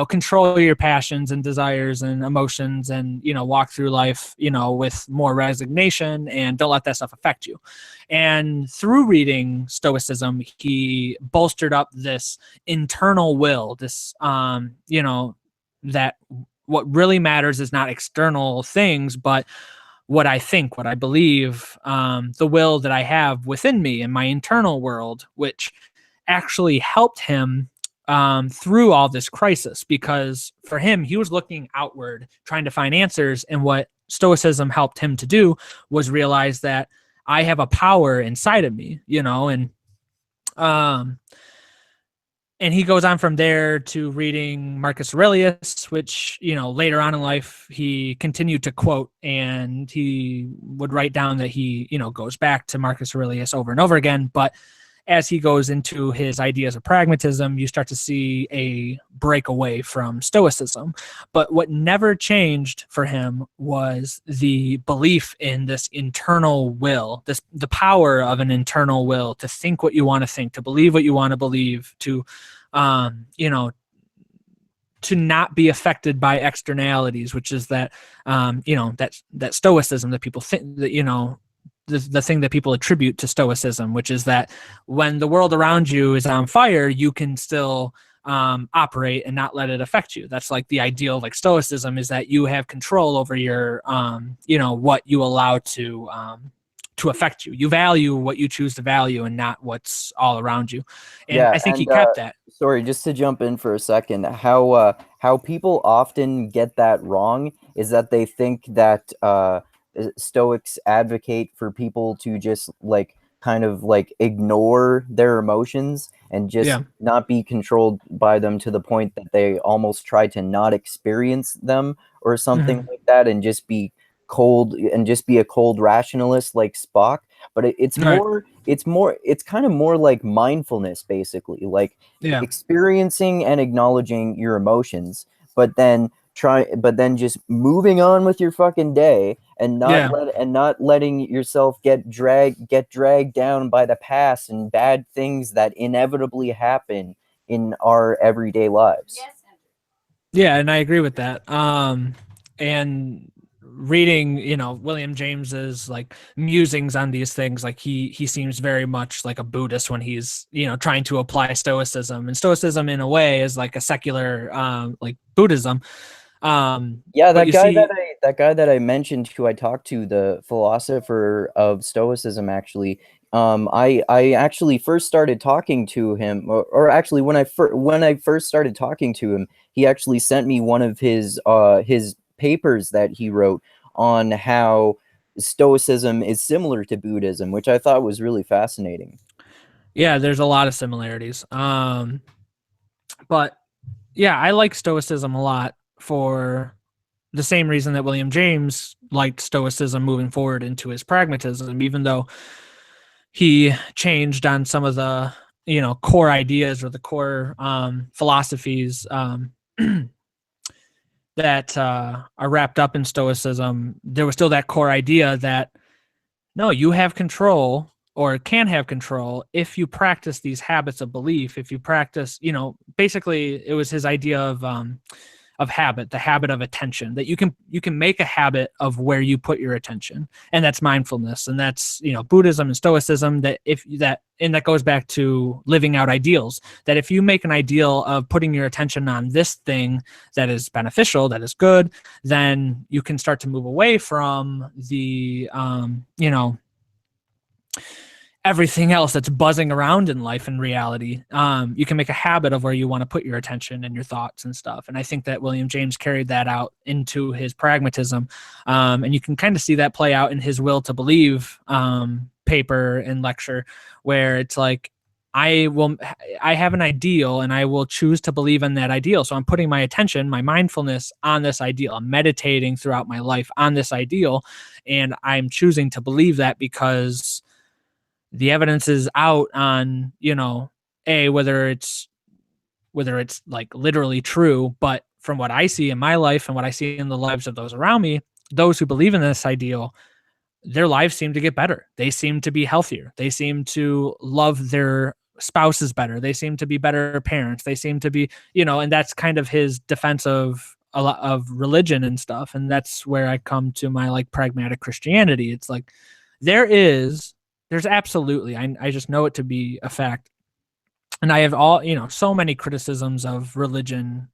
control your passions and desires and emotions, and walk through life with more resignation, and don't let that stuff affect you. And through reading Stoicism, he bolstered up this internal will, that what really matters is not external things, but what I think, what I believe, the will that I have within me in my internal world, which actually helped him through all this crisis, because for him, he was looking outward, trying to find answers. And what Stoicism helped him to do was realize that I have a power inside of me, um, and he goes on from there to reading Marcus Aurelius, which, later on in life, he continued to quote, and he would write down that he, goes back to Marcus Aurelius over and over again. But as he goes into his ideas of pragmatism, you start to see a breakaway from Stoicism. But what never changed for him was the belief in this internal will, the power of an internal will to think what you want to think, to believe what you want to believe, um, you know, to not be affected by externalities, which is that, that Stoicism that people think that, the thing that people attribute to Stoicism, which is that when the world around you is on fire, you can still operate and not let it affect you. That's like the ideal, like Stoicism, is that you have control over your, what you allow to affect you. You value what you choose to value and not what's all around you. And Yeah, I think he and kept that. sorry, just to jump in for a second, how people often get that wrong is that they think that Stoics advocate for people to just like kind of like ignore their emotions and just Yeah. not be controlled by them to the point that they almost try to not experience them or something Mm-hmm. like that and just be cold and just be a cold rationalist like Spock. But it's Right. more it's kind of more like mindfulness, basically, like Yeah. experiencing and acknowledging your emotions, but then just moving on with your fucking day and Yeah. not letting yourself get dragged down by the past and bad things that inevitably happen in our everyday lives. Yeah, and I agree with that. And reading, William James's like musings on these things, like he seems very much like a Buddhist when he's, trying to apply Stoicism. And Stoicism in a way is like a secular like Buddhism. Yeah, But you see, that guy that I mentioned, who I talked to, the philosopher of Stoicism, actually, I actually first started talking to him, or actually when I first started talking to him, he actually sent me one of his papers that he wrote on how Stoicism is similar to Buddhism, which I thought was really fascinating. yeah, there's a lot of similarities. But yeah, I like Stoicism a lot for the same reason that William James liked Stoicism moving forward into his pragmatism, even though he changed on some of the core ideas or the core philosophies that are wrapped up in Stoicism. There was still that core idea that no, you have control or can have control if you practice these habits of belief. If you practice, basically, it was his idea of habit, the habit of attention, that you can make a habit of where you put your attention, and that's mindfulness, and that's Buddhism and Stoicism. That goes back to living out ideals. That if you make an ideal of putting your attention on this thing that is beneficial, that is good, then you can start to move away from the everything else that's buzzing around in life and reality. You can make a habit of where you want to put your attention and your thoughts and stuff. And I think that William James carried that out into his pragmatism. And you can kind of see that play out in his Will to Believe paper and lecture, where it's like, I have an ideal and I will choose to believe in that ideal. So I'm putting my attention, my mindfulness on this ideal. I'm meditating throughout my life on this ideal. And I'm choosing to believe that because the evidence is out on, whether it's like literally true, but from what I see in my life and what I see in the lives of those around me, those who believe in this ideal, their lives seem to get better. They seem to be healthier. They seem to love their spouses better. They seem to be better parents. They seem to be, and that's kind of his defense of a lot of religion and stuff. And that's where I come to my like pragmatic Christianity. It's like there's absolutely, I just know it to be a fact. And I have so many criticisms of religion,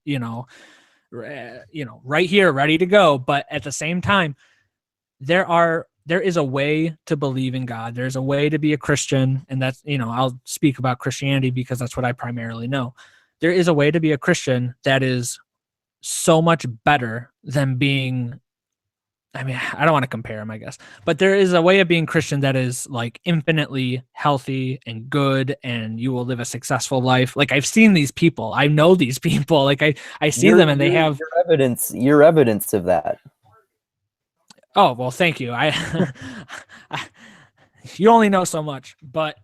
right here, ready to go. But at the same time, there is a way to believe in God. There's a way to be a Christian. And that's, I'll speak about Christianity because that's what I primarily know. There is a way to be a Christian that is so much better than being, I mean, I don't want to compare them, I guess, but there is a way of being Christian that is like infinitely healthy and good, and you will live a successful life. Like I've seen these people, I know these people, like I see them and they have You're evidence of that. Oh, well, thank you. You only know so much, but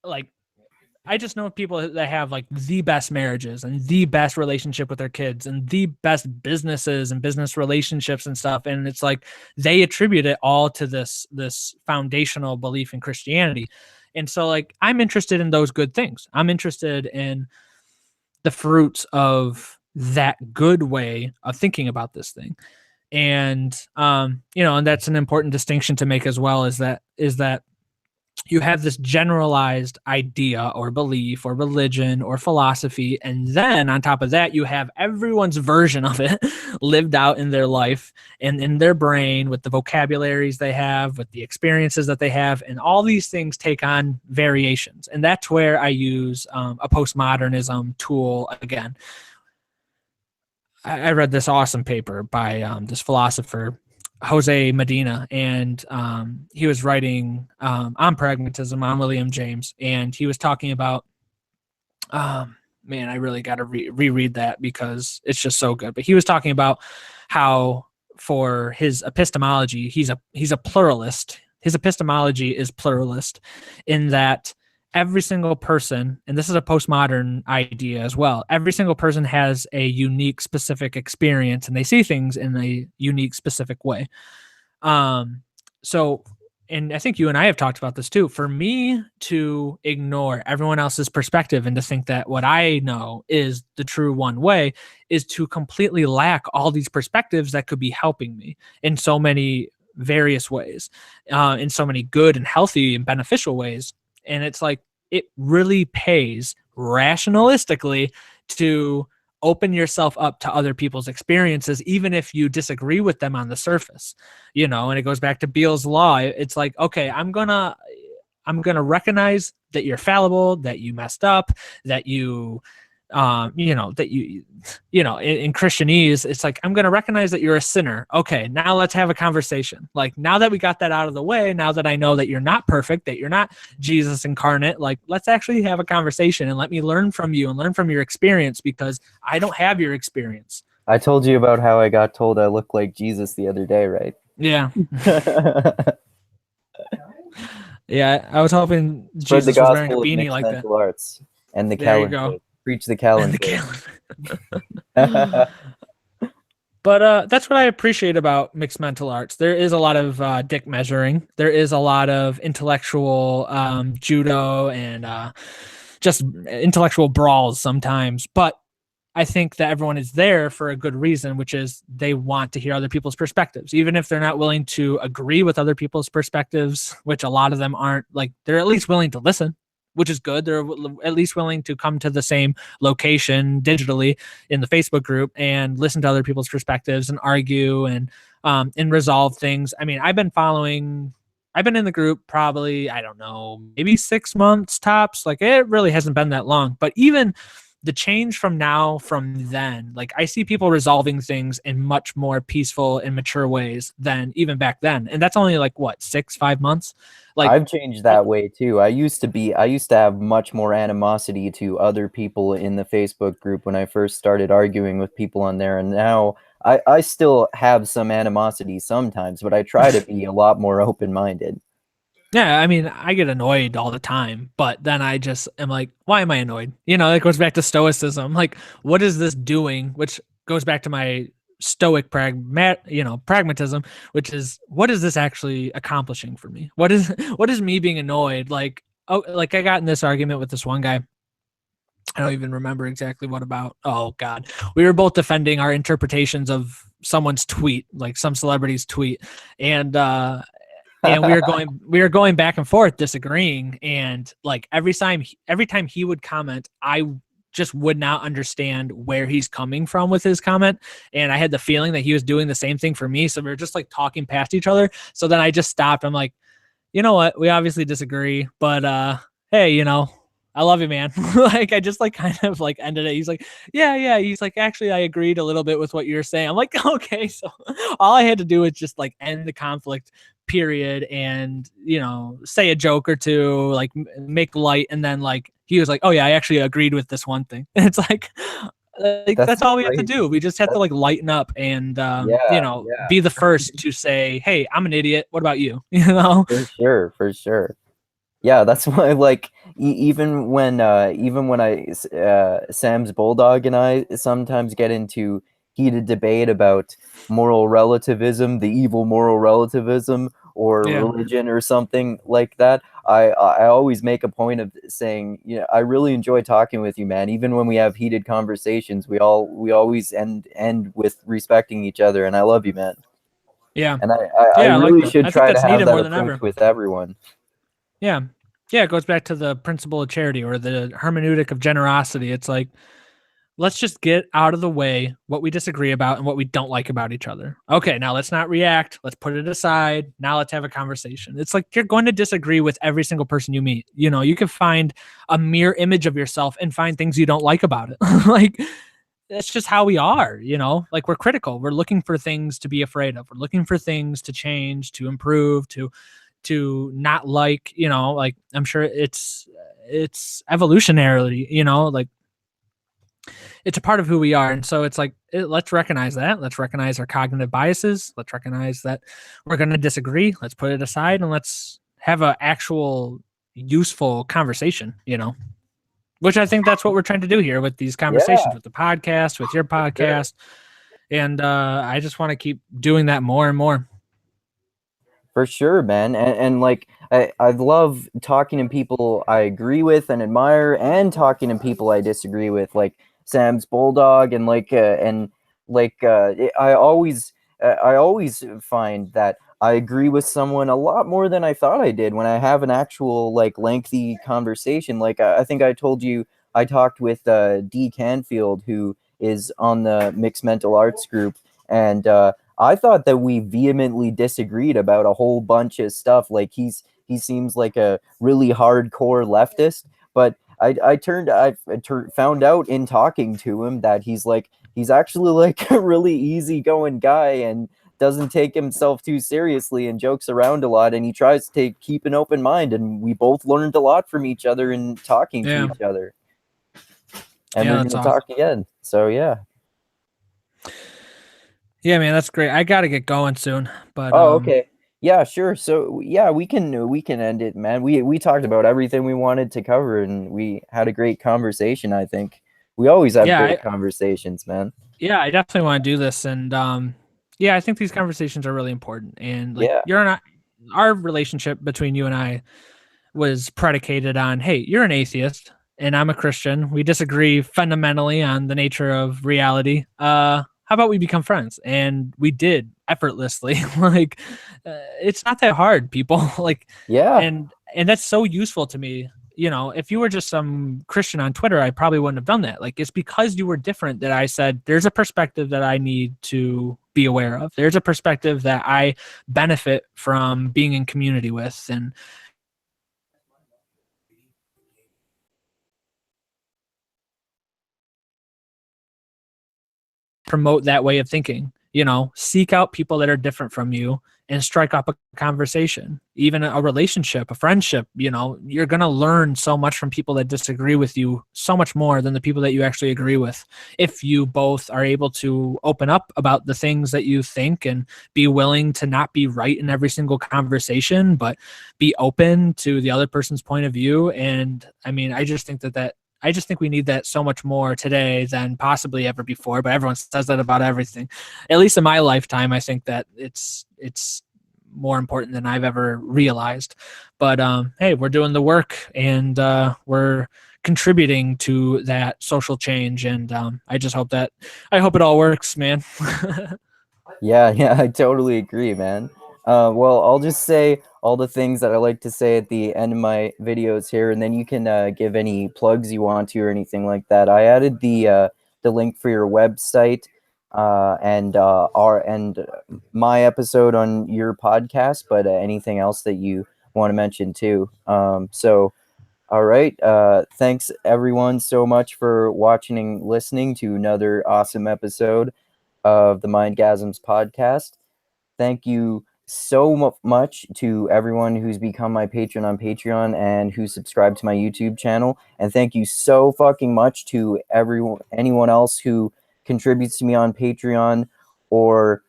like, I just know people that have like the best marriages and the best relationship with their kids and the best businesses and business relationships and stuff. And it's like, they attribute it all to this foundational belief in Christianity. And so like, I'm interested in those good things. I'm interested in the fruits of that good way of thinking about this thing. And and that's an important distinction to make as well, is that you have this generalized idea or belief or religion or philosophy, and then on top of that you have everyone's version of it lived out in their life and in their brain, with the vocabularies they have, with the experiences that they have, and all these things take on variations. And that's where I use a postmodernism tool again. I read this awesome paper by this philosopher, Jose Medina, and he was writing on pragmatism, on William James, and he was talking about, man, I really got to reread that because it's just so good. But he was talking about how, for his epistemology, he's a pluralist. His epistemology is pluralist in that every single person, and this is a postmodern idea as well, every single person has a unique, specific experience, and they see things in a unique, specific way. So, and I think you and I have talked about this too, for me to ignore everyone else's perspective and to think that what I know is the true one way is to completely lack all these perspectives that could be helping me in so many various ways, in so many good and healthy and beneficial ways. And it's like, it really pays rationalistically to open yourself up to other people's experiences, even if you disagree with them on the surface, and it goes back to Beale's law. It's like, okay, I'm going to recognize that you're fallible, that you messed up, that you, that you in Christianese, it's like, I'm going to recognize that you're a sinner. Okay, now let's have a conversation. Like, now that we got that out of the way, now that I know that you're not perfect, that you're not Jesus incarnate, like, let's actually have a conversation and let me learn from you and learn from your experience, because I don't have your experience. I told you about how I got told I look like Jesus the other day, right? Yeah. Yeah, I was hoping Jesus was wearing a beanie like that. Arts and the there calendar. You go. Preach the calendar. But that's what I appreciate about mixed mental arts. There is a lot of dick measuring. There is a lot of intellectual judo and just intellectual brawls sometimes. But I think that everyone is there for a good reason, which is they want to hear other people's perspectives, even if they're not willing to agree with other people's perspectives, which a lot of them aren't. Like, they're at least willing to listen, which is good. They're at least willing to come to the same location digitally in the Facebook group and listen to other people's perspectives and argue and resolve things. I mean, I've been in the group probably, I don't know, maybe 6 months tops. Like, it really hasn't been that long. But even the change from then, like, I see people resolving things in much more peaceful and mature ways than even back then. And that's only like, what, 5 months? Like, I've changed that way too. I used to have much more animosity to other people in the Facebook group when I first started arguing with people on there. And now I still have some animosity sometimes, but I try to be a lot more open-minded. Yeah, I mean, I get annoyed all the time, but then I just am like, why am I annoyed? It goes back to stoicism. Like, what is this doing? Which goes back to my stoic pragmatism, which is, what is this actually accomplishing for me? What is me being annoyed? Like, I got in this argument with this one guy. I don't even remember exactly what about. Oh God. We were both defending our interpretations of someone's tweet, like some celebrity's tweet. And we were going back and forth disagreeing, and like every time he would comment, I just would not understand where he's coming from with his comment, and I had the feeling that he was doing the same thing for me, so we were just like talking past each other. So then I just stopped. I'm like, you know what, we obviously disagree, but hey, I love you, man. Like, I just like kind of like ended it. He's like, yeah. He's like, actually, I agreed a little bit with what you're saying. I'm like, okay. So all I had to do was just like end the conflict, period, and say a joke or two, like make light, and then like he was like, oh yeah, I actually agreed with this one thing. And it's like that's all we have to do. We just have to like lighten up and be the first to say, hey, I'm an idiot. What about you? For sure. Yeah, that's why, like, even when Sam's Bulldog and I sometimes get into heated debate about moral relativism, the evil moral relativism, or religion or something like that, I always make a point of saying, you know, I really enjoy talking with you, man. Even when we have heated conversations, we always end with respecting each other, and I love you, man. Yeah. And I Yeah, I like really that. should I think try to that's have needed that more than approach ever. with everyone. Yeah. Yeah, it goes back to the principle of charity or the hermeneutic of generosity. It's like, let's just get out of the way what we disagree about and what we don't like about each other. Okay, now let's not react. Let's put it aside. Now let's have a conversation. It's like you're going to disagree with every single person you meet. You know, you can find a mirror image of yourself and find things you don't like about it. Like, that's just how we are, you know? Like, we're critical. We're looking for things to be afraid of. We're looking for things to change, to improve, to not like, you know, like I'm sure it's evolutionarily, you know, like it's a part of who we are. And so it's like, let's recognize that. Let's recognize our cognitive biases. Let's recognize that we're going to disagree. Let's put it aside and let's have an actual useful conversation, you know, which I think that's what we're trying to do here with these conversations, Yeah, with the podcast, with your for sure. podcast. And I just want to keep doing that more and more. For sure, man. And like I love talking to people I agree with and admire, and talking to people I disagree with, like Sam's Bulldog, I always find that I agree with someone a lot more than I thought I did when I have an actual like lengthy conversation. Like I think I told you I talked with D Canfield, who is on the Mixed Mental Arts group, and I thought that we vehemently disagreed about a whole bunch of stuff. Like he seems like a really hardcore leftist, but found out in talking to him that he's actually like a really easygoing guy and doesn't take himself too seriously and jokes around a lot, and he tries to keep an open mind, and we both learned a lot from each other in talking to Yeah. each other. And Yeah, we're that's gonna awesome. talk again. So yeah. Yeah, man, that's great. I got to get going soon, but Oh, okay. Yeah, sure. So yeah, we can end it, man. We talked about everything we wanted to cover, and we had a great conversation, I think. We always have yeah, great conversations, man. yeah, I definitely want to do this. And yeah, I think these conversations are really important. And like, Yeah. you're not, our relationship between you and I was predicated on, hey, you're an atheist and I'm a Christian. We disagree fundamentally on the nature of reality. How about we become friends? And we did effortlessly. Like, it's not that hard, people. Like, Yeah. and that's so useful to me. You know, if you were just some Christian on Twitter, I probably wouldn't have done that. Like, it's because you were different that I said, there's a perspective that I need to be aware of. There's a perspective that I benefit from being in community with. And promote that way of thinking. You know, seek out people that are different from you and strike up a conversation, even a relationship, a friendship. You know, you're going to learn so much from people that disagree with you, so much more than the people that you actually agree with. If you both are able to open up about the things that you think and be willing to not be right in every single conversation, but be open to the other person's point of view. And I mean, I just think we need that so much more today than possibly ever before. But everyone says that about everything. At least in my lifetime, I think that it's more important than I've ever realized. But hey, we're doing the work and we're contributing to that social change. And I hope it all works, man. Yeah, yeah, I totally agree, man. Well, I'll just say all the things that I like to say at the end of my videos here, and then you can give any plugs you want to or anything like that. I added the link for your website, and my episode on your podcast, but anything else that you want to mention too. So all right. Thanks everyone so much for watching and listening to another awesome episode of the Mindgasms podcast. Thank you so much to everyone who's become my patron on Patreon and who subscribed to my YouTube channel. And thank you so fucking much to anyone else who contributes to me on Patreon or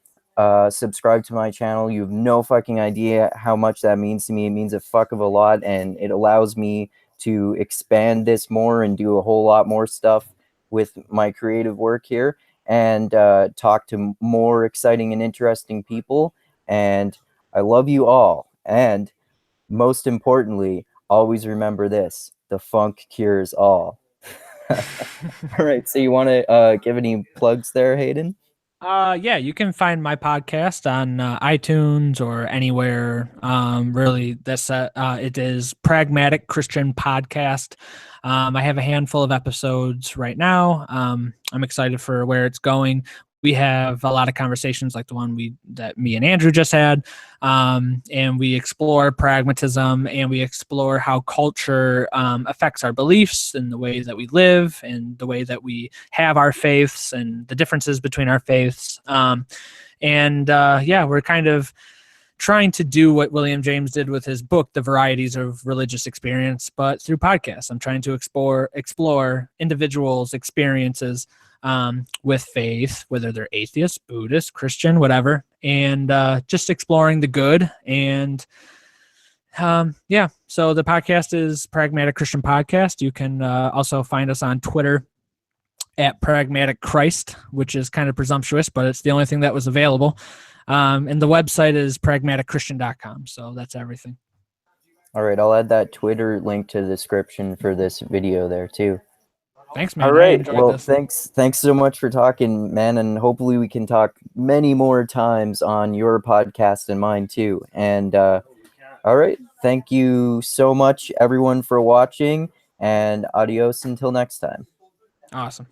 subscribe to my channel. You have no fucking idea how much that means to me. It means a fuck of a lot, and it allows me to expand this more and do a whole lot more stuff with my creative work here, and talk to more exciting and interesting people. And I love you all. And most importantly, always remember this: the funk cures all. All right, so you want to give any plugs there, Hayden? Yeah, you can find my podcast on iTunes or anywhere. Really, it is Pragmatic Christian Podcast. I have a handful of episodes right now. I'm excited for where it's going. We have a lot of conversations like the one that me and Andrew just had, and we explore pragmatism and we explore how culture affects our beliefs and the way that we live and the way that we have our faiths and the differences between our faiths. We're kind of trying to do what William James did with his book, The Varieties of Religious Experience, but through podcasts. I'm trying to explore individuals' experiences with faith, whether they're atheist, Buddhist, Christian, whatever, and just exploring the good. And so the podcast is Pragmatic Christian Podcast. You can also find us on Twitter at Pragmatic Christ, which is kind of presumptuous, but it's the only thing that was available. And the website is pragmaticchristian.com. So that's everything. All right, I'll add that Twitter link to the description for this video there too. Thanks, man. All I right, enjoyed well, this. thanks so much for talking, man, and hopefully we can talk many more times on your podcast and mine too. And all right, thank you so much, everyone, for watching, and adios until next time. Awesome.